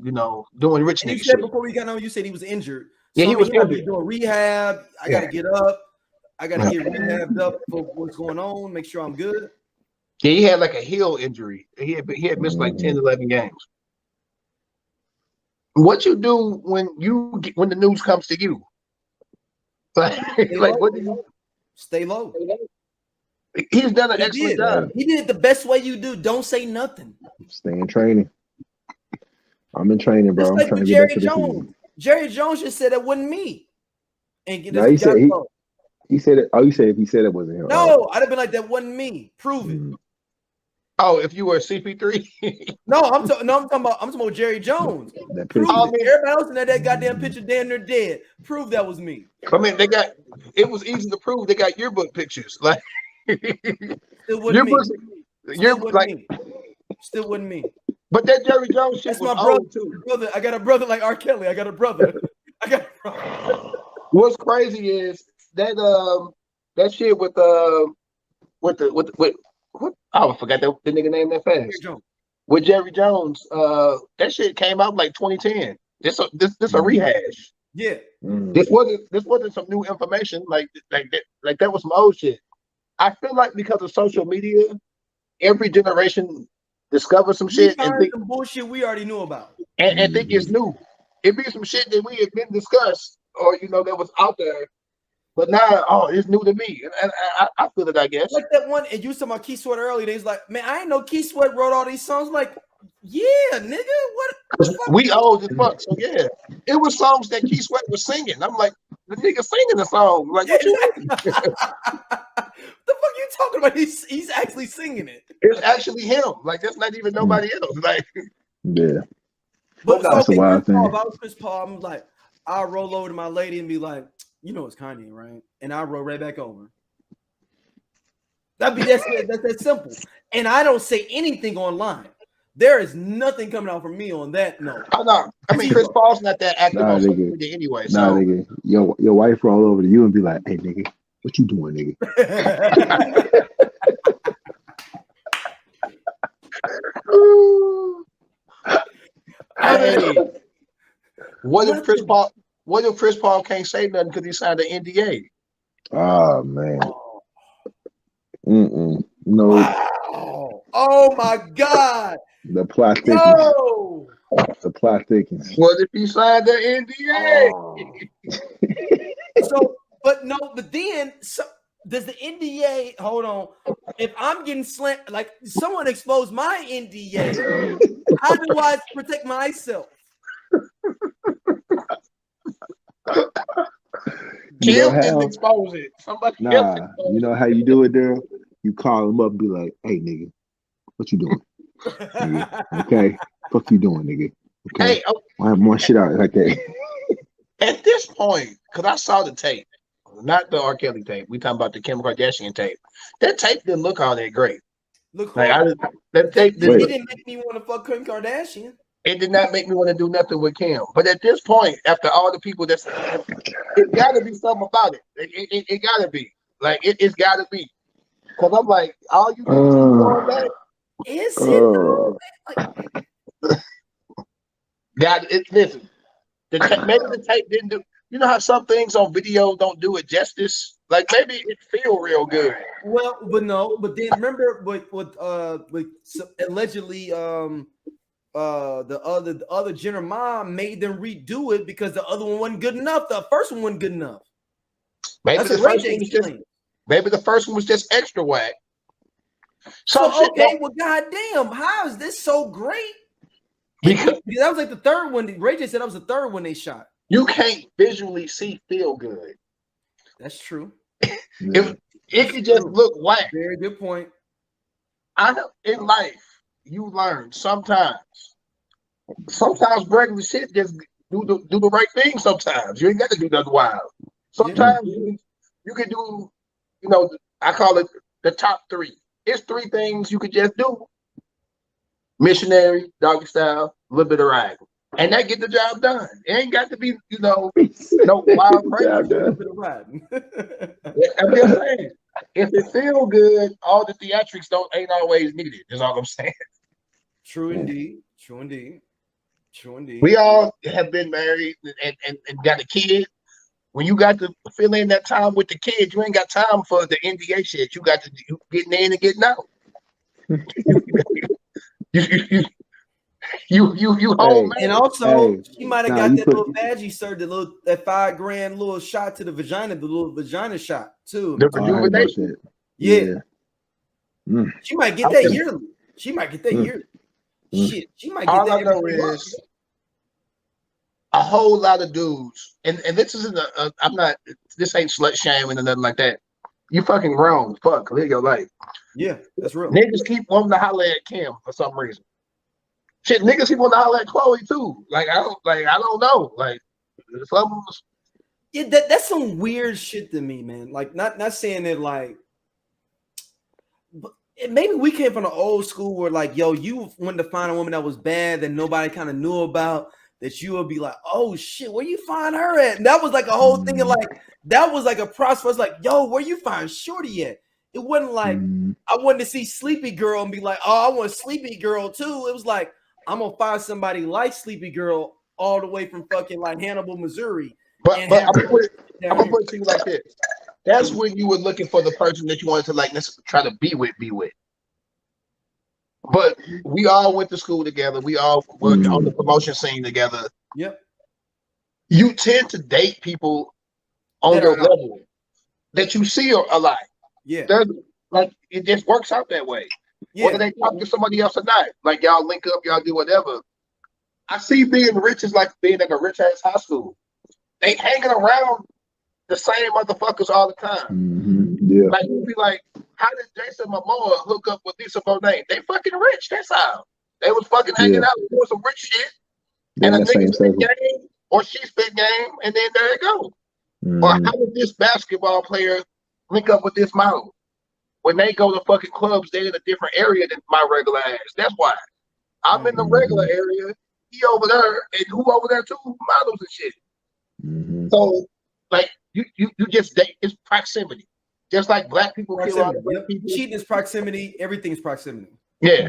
doing rich nigga shit. Before we got on, you said he was injured. Yeah, so he was injured. Doing rehab. I got to get up. I got to get rehabbed up for what's going on. Make sure I'm good. Yeah, he had like a heel injury. He had missed like 10, 11 games. What you do when the news comes to you? Like what do you? Stay low. He's done an excellent job. He did it the best way you do. Don't say nothing. Stay in training. I'm in training, bro. Just like with Jerry Jones. Jerry Jones just said it wasn't me. And he said it. Oh, you said if he said it wasn't him. No, I'd have been like, that wasn't me. Prove it. Oh, if you were CP3? No, I'm talking about Jerry Jones. Everybody else in that goddamn picture damn near dead. Prove that was me. I mean, it was easy to prove. They got yearbook pictures. Like still wasn't me. Still wasn't me. But that Jerry Jones shit was old too. Brother, I got a brother like R. Kelly. I got a brother. What's crazy is that shit with I forgot the nigga name that fast. With Jerry Jones, that shit came out like 2010. This a rehash. Yeah. This wasn't some new information. Like that was some old shit. I feel like because of social media, every generation discovers some shit and think some bullshit we already knew about. And think it's new. It be some shit that we had been discussed or that was out there. But now, it's new to me, and I feel it. I guess like that one. And you saw my Keith Sweat earlier. He's like, man, I ain't know Keith Sweat wrote all these songs. I'm like, yeah, nigga, what? We old as fuck, so yeah, it was songs that Keith Sweat was singing. I'm like, the nigga singing the song. Like, what you? What the fuck you talking about? He's actually singing it. It's actually him. Like, that's not even nobody else. Like, yeah. But that's a wild thing. If I was Chris Paul, I'm like, I'll roll over to my lady and be like, it's Kanye, right? And I roll right back over. That's that simple. And I don't say anything online. There is nothing coming out from me on that note. Oh no, I mean Chris Paul's not that active on social media anyway. So. Nigga, your wife roll over to you and be like, "Hey, nigga, what you doing, nigga?" Hey, what if Chris Paul can't say nothing because he signed an NDA? Oh man. No. Wow. Oh my God. The plot thickens. No. The plot thickens. What if he signed the NDA? Oh. But then does the NDA hold on? If I'm getting slant, like someone exposed my NDA, how do I protect myself? Kim can expose it. Somebody else expose it. You know how you do it, Daryl? You call him up and be like, "Hey, nigga, what you doing? Nigga, okay, fuck you doing, nigga? Okay, hey, I have more shit out like that." At this point, because I saw the tape, not the R. Kelly tape. We talking about the Kim Kardashian tape. That tape didn't look all that great. That tape didn't make me want to fuck Kim Kardashian. It did not make me want to do nothing with Kim. But at this point, after all the people it got to be something about it. It got to be. Like, it's got to be. Because I'm like, all you do on that? Is it? God, listen. Maybe the tape didn't do. You know how some things on video don't do it justice? Like, maybe it feel real good. Well, but then remember with allegedly the other Jenner mom made them redo it because the other one wasn't good enough. The first one wasn't good enough. Maybe the first one was just extra whack. Well, goddamn, how is this so great? Because that was like the third one. Ray J said that was the third one they shot. You can't visually feel good. That's true. It could just look whack. Very good point. In life, you learn sometimes regular shit just do the right thing. Sometimes you ain't got to do nothing wild. Sometimes you can do, I call it the top 3. It's 3 things you could just do. Missionary, doggy style, a little bit of riding. And that get the job done. It ain't got to be, no wild crazy. I'm just saying. if it feel good, all the theatrics ain't always needed. Is all I'm saying. True indeed. True indeed. True indeed. We all have been married and got a kid. When you got to fill in that time with the kid, you ain't got time for the NDA shit. You got to getting in and getting out. You home, and also she might have got that little badgie, sir, that $5,000 little shot to the little vagina shot too. The rejuvenation. Yeah. She might get that yearly. She might get that yearly. Shit, she might get all that. I know is a whole lot of dudes, and this isn't this ain't slut shaming or nothing like that. You fucking grown. Fuck, live your life. Yeah, that's real. Niggas keep wanting to holler at Kim for some reason. Shit, niggas keep wanting to holler at Chloe too. I don't know. Like some. Yeah, that's some weird shit to me, man. Like not saying that like, but maybe we came from the old school where like, yo, you wanted to find a woman that was bad that nobody kind of knew about. That you would be like, oh shit, where you find her at? And that was like a whole thing of like, that was like a process. Was like, yo, where you find Shorty at? It wasn't like I wanted to see Sleepy Girl and be like, oh, I want Sleepy Girl too. It was like, I'm gonna find somebody like Sleepy Girl all the way from fucking like Hannibal, Missouri. But I'm gonna put it to you like this. That's when you were looking for the person that you wanted to like try to be with. But we all went to school together. We all were on the promotion scene together. Yep. You tend to date people on your level that you see a lot. Yeah. Like it just works out that way. Yeah. Whether they talk to somebody else or not. Like y'all link up, y'all do whatever. I see being rich is like being in a rich ass high school. They hanging around the same motherfuckers all the time. Yeah. Like you'd be like, how did Jason Momoa hook up with Lisa Bonet? They fucking rich. That's how. They was fucking hanging out doing some rich shit. And a nigga spit game or she spit game, and then there it go. Or how did this basketball player link up with this model? When they go to fucking clubs, they're in a different area than my regular ass. That's why. I'm in the regular area. He over there, and who over there too? Models and shit. So, like, you just date. It's proximity. Just like black people kill other black people. Cheating is proximity. Everything's proximity. Yeah.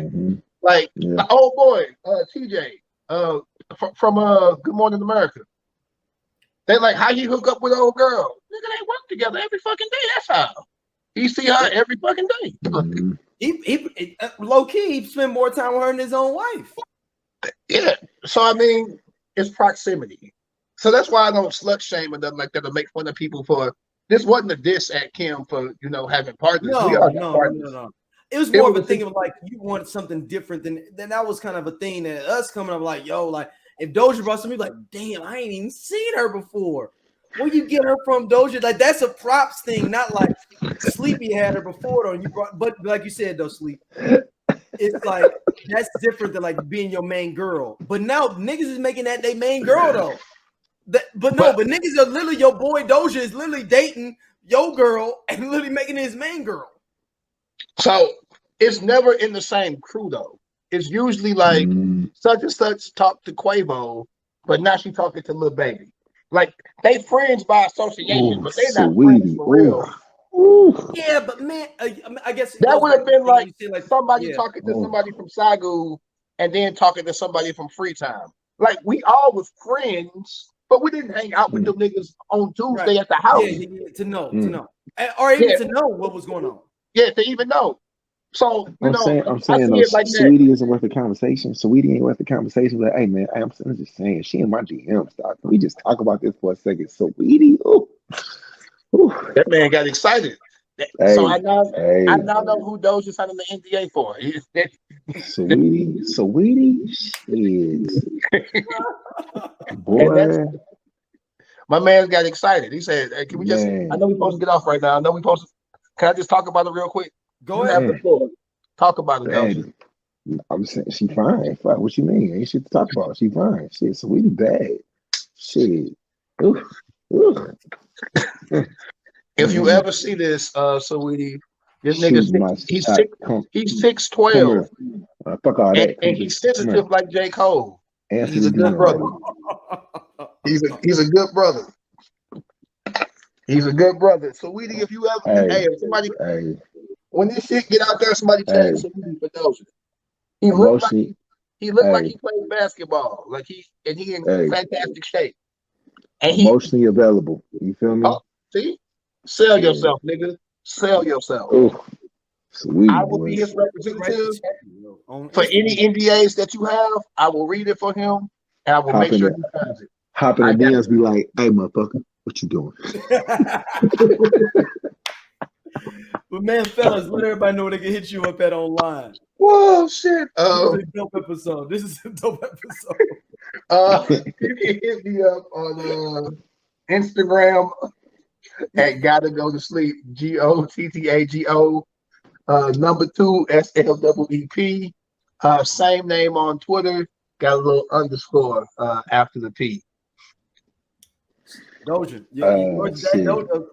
Like, the old boy, TJ, from Good Morning America. They like, how he hook up with old girl? Nigga, they work together every fucking day. That's how. He see her every fucking day. He low key, he spend more time with her than his own wife. Yeah. So I mean, it's proximity. So that's why I don't slut shame and nothing like that to make fun of people for. This wasn't a diss at Kim for having partners. No. It was more of a thing of like you want something different than that was kind of a thing that us coming up like, yo, like if Doja brought somebody like, damn, I ain't even seen her before. Where you get her from, Doja? Like that's a props thing, not like Sleepy had her before though. But like you said though, Sleep. It's like that's different than like being your main girl. But now niggas is making that their main girl though. But niggas are literally your boy Doja is literally dating your girl and literally making it his main girl. So it's never in the same crew though. It's usually like such and such talk to Quavo, but now she talking to Lil Baby. Like they friends by association, but they not friends for real. Yeah, but man, I guess that would have been like somebody talking to somebody from Sagu and then talking to somebody from Free Time. Like we all was friends, but we didn't hang out with them niggas on Tuesday at the house. Yeah, to know, or even to know what was going on. Yeah, to even know. So I'm saying though, like Sweetie isn't worth the conversation. Sweetie ain't worth the conversation. Like, hey man, I'm just saying, she in my DMs. Can we just talk about this for a second? Sweetie, that man got excited. So I now know who Doja signed the NDA for. Sweetie, is boy. My man got excited. He said, "Hey, can we just? I know we're supposed to get off right now. I know we're supposed to. Can I just talk about it real quick? Go ahead. Talk about it, Doja. I'm saying she fine. Fuck, what you mean? Ain't shit to talk about. She fine. Shit, Sweetie bad. Shit. If you ever see this, Sweetie, this nigga, he's 6'12". Fuck all that. And he's sensitive like J. Cole. He's a good brother. He's a good brother. He's a good brother. So Weedy, if you ever, if somebody, when this shit get out there, somebody tag Saweetie for Doja. He looked like he played basketball, like he in fantastic shape. And emotionally available. You feel me? Oh, see, sell yourself, nigga. Sell yourself. Oh, sweet. I will be his representative for any NDAs that you have. I will read it for him, and I will make sure he signs it. Hop in the DMs, be like, "Hey, motherfucker, what you doing?" But man, fellas, let everybody know where they can hit you up at online. Whoa, shit! This is a dope episode. You can hit me up on Instagram at Gotta Go to Sleep, GOTTAGO, number 2 SLWEP. Same name on Twitter. Got a little underscore after the P. Doja.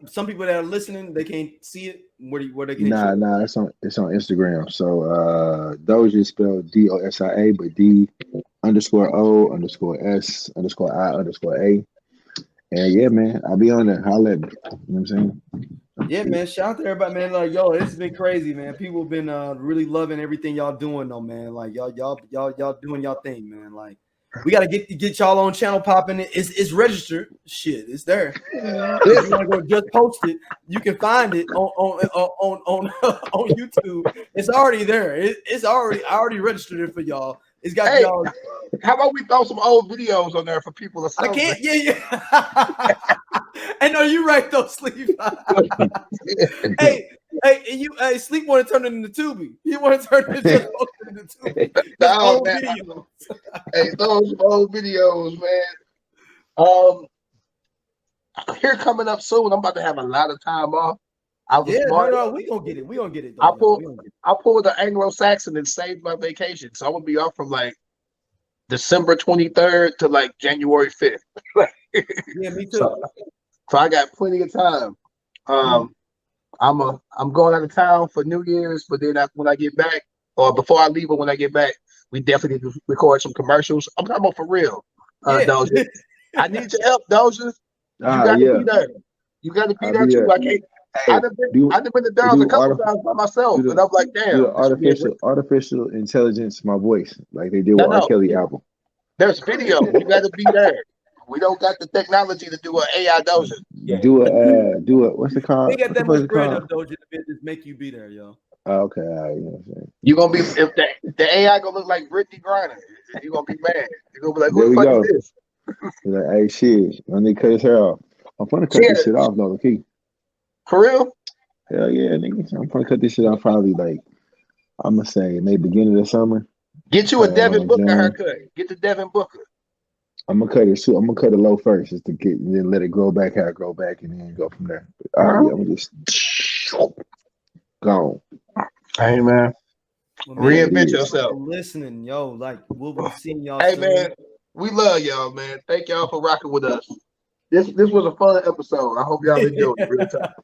Some people that are listening, they can't see it. Where they can Nah, it's on Instagram. So Doja is spelled DOSIA, but D_O_S_I_A. And yeah, man, I'll be on there. Holla at me. You know what I'm saying? Yeah, man. Shout out to everybody, man. Like, yo, it's been crazy, man. People have been really loving everything y'all doing, though, man. Like, y'all doing y'all thing, man. Like, we gotta get y'all on channel popping. It's registered. Shit, it's there. If you want to go just post it, you can find it on YouTube. It's already there. I already registered it for y'all. It's got y'all. How about we throw some old videos on there for people to celebrate? I can't. Yeah. I know you right though, Sleep. Hey, Sleep want to turn it into Tubi. You want to turn it into Tubi. Old videos. Hey, those old videos, man. Here coming up soon. I'm about to have a lot of time off. We gonna get it. We gonna get it. I pulled the Anglo-Saxon and saved my vacation, so I'm gonna be off from like December 23rd to like January 5th. Yeah, me too. So I got plenty of time. I'm going out of town for New Year's, but then when I get back, or before I leave, or when I get back, we definitely need to record some commercials. I'm talking about for real, Doja. I need your help, Doja. You gotta be there. You gotta be there too. I can't. I've been to Dallas a couple times by myself, and I'm like, damn. Artificial intelligence, my voice, like they did with R. Kelly album. There's video. You gotta be there. We don't got the technology to do an AI Doja. Do a what's it called? We got that much bread up, Doja, to just make you be there, yo. Okay, you know what I'm saying. You're gonna be if the AI gonna look like Britney Griner. You're gonna be mad. You're gonna be like, who the fuck is this? You're like, hey, shit, I need to cut his hair off. I'm gonna cut this shit off, though, key. For real? Hell yeah, nigga. I'm gonna cut this shit off probably like I'm gonna say maybe beginning of the summer. Get you a Devin Booker haircut. Get the Devin Booker. I'm gonna cut it. I'm gonna cut it low first, just to get, and then let it grow back, and then go from there. But, yeah, I'm just gone. Hey man, reinvent yourself. Listening, yo, like we'll be seeing y'all. Hey soon. man, we love y'all, man. Thank y'all for rocking with us. This was a fun episode. I hope y'all enjoyed it. Real time.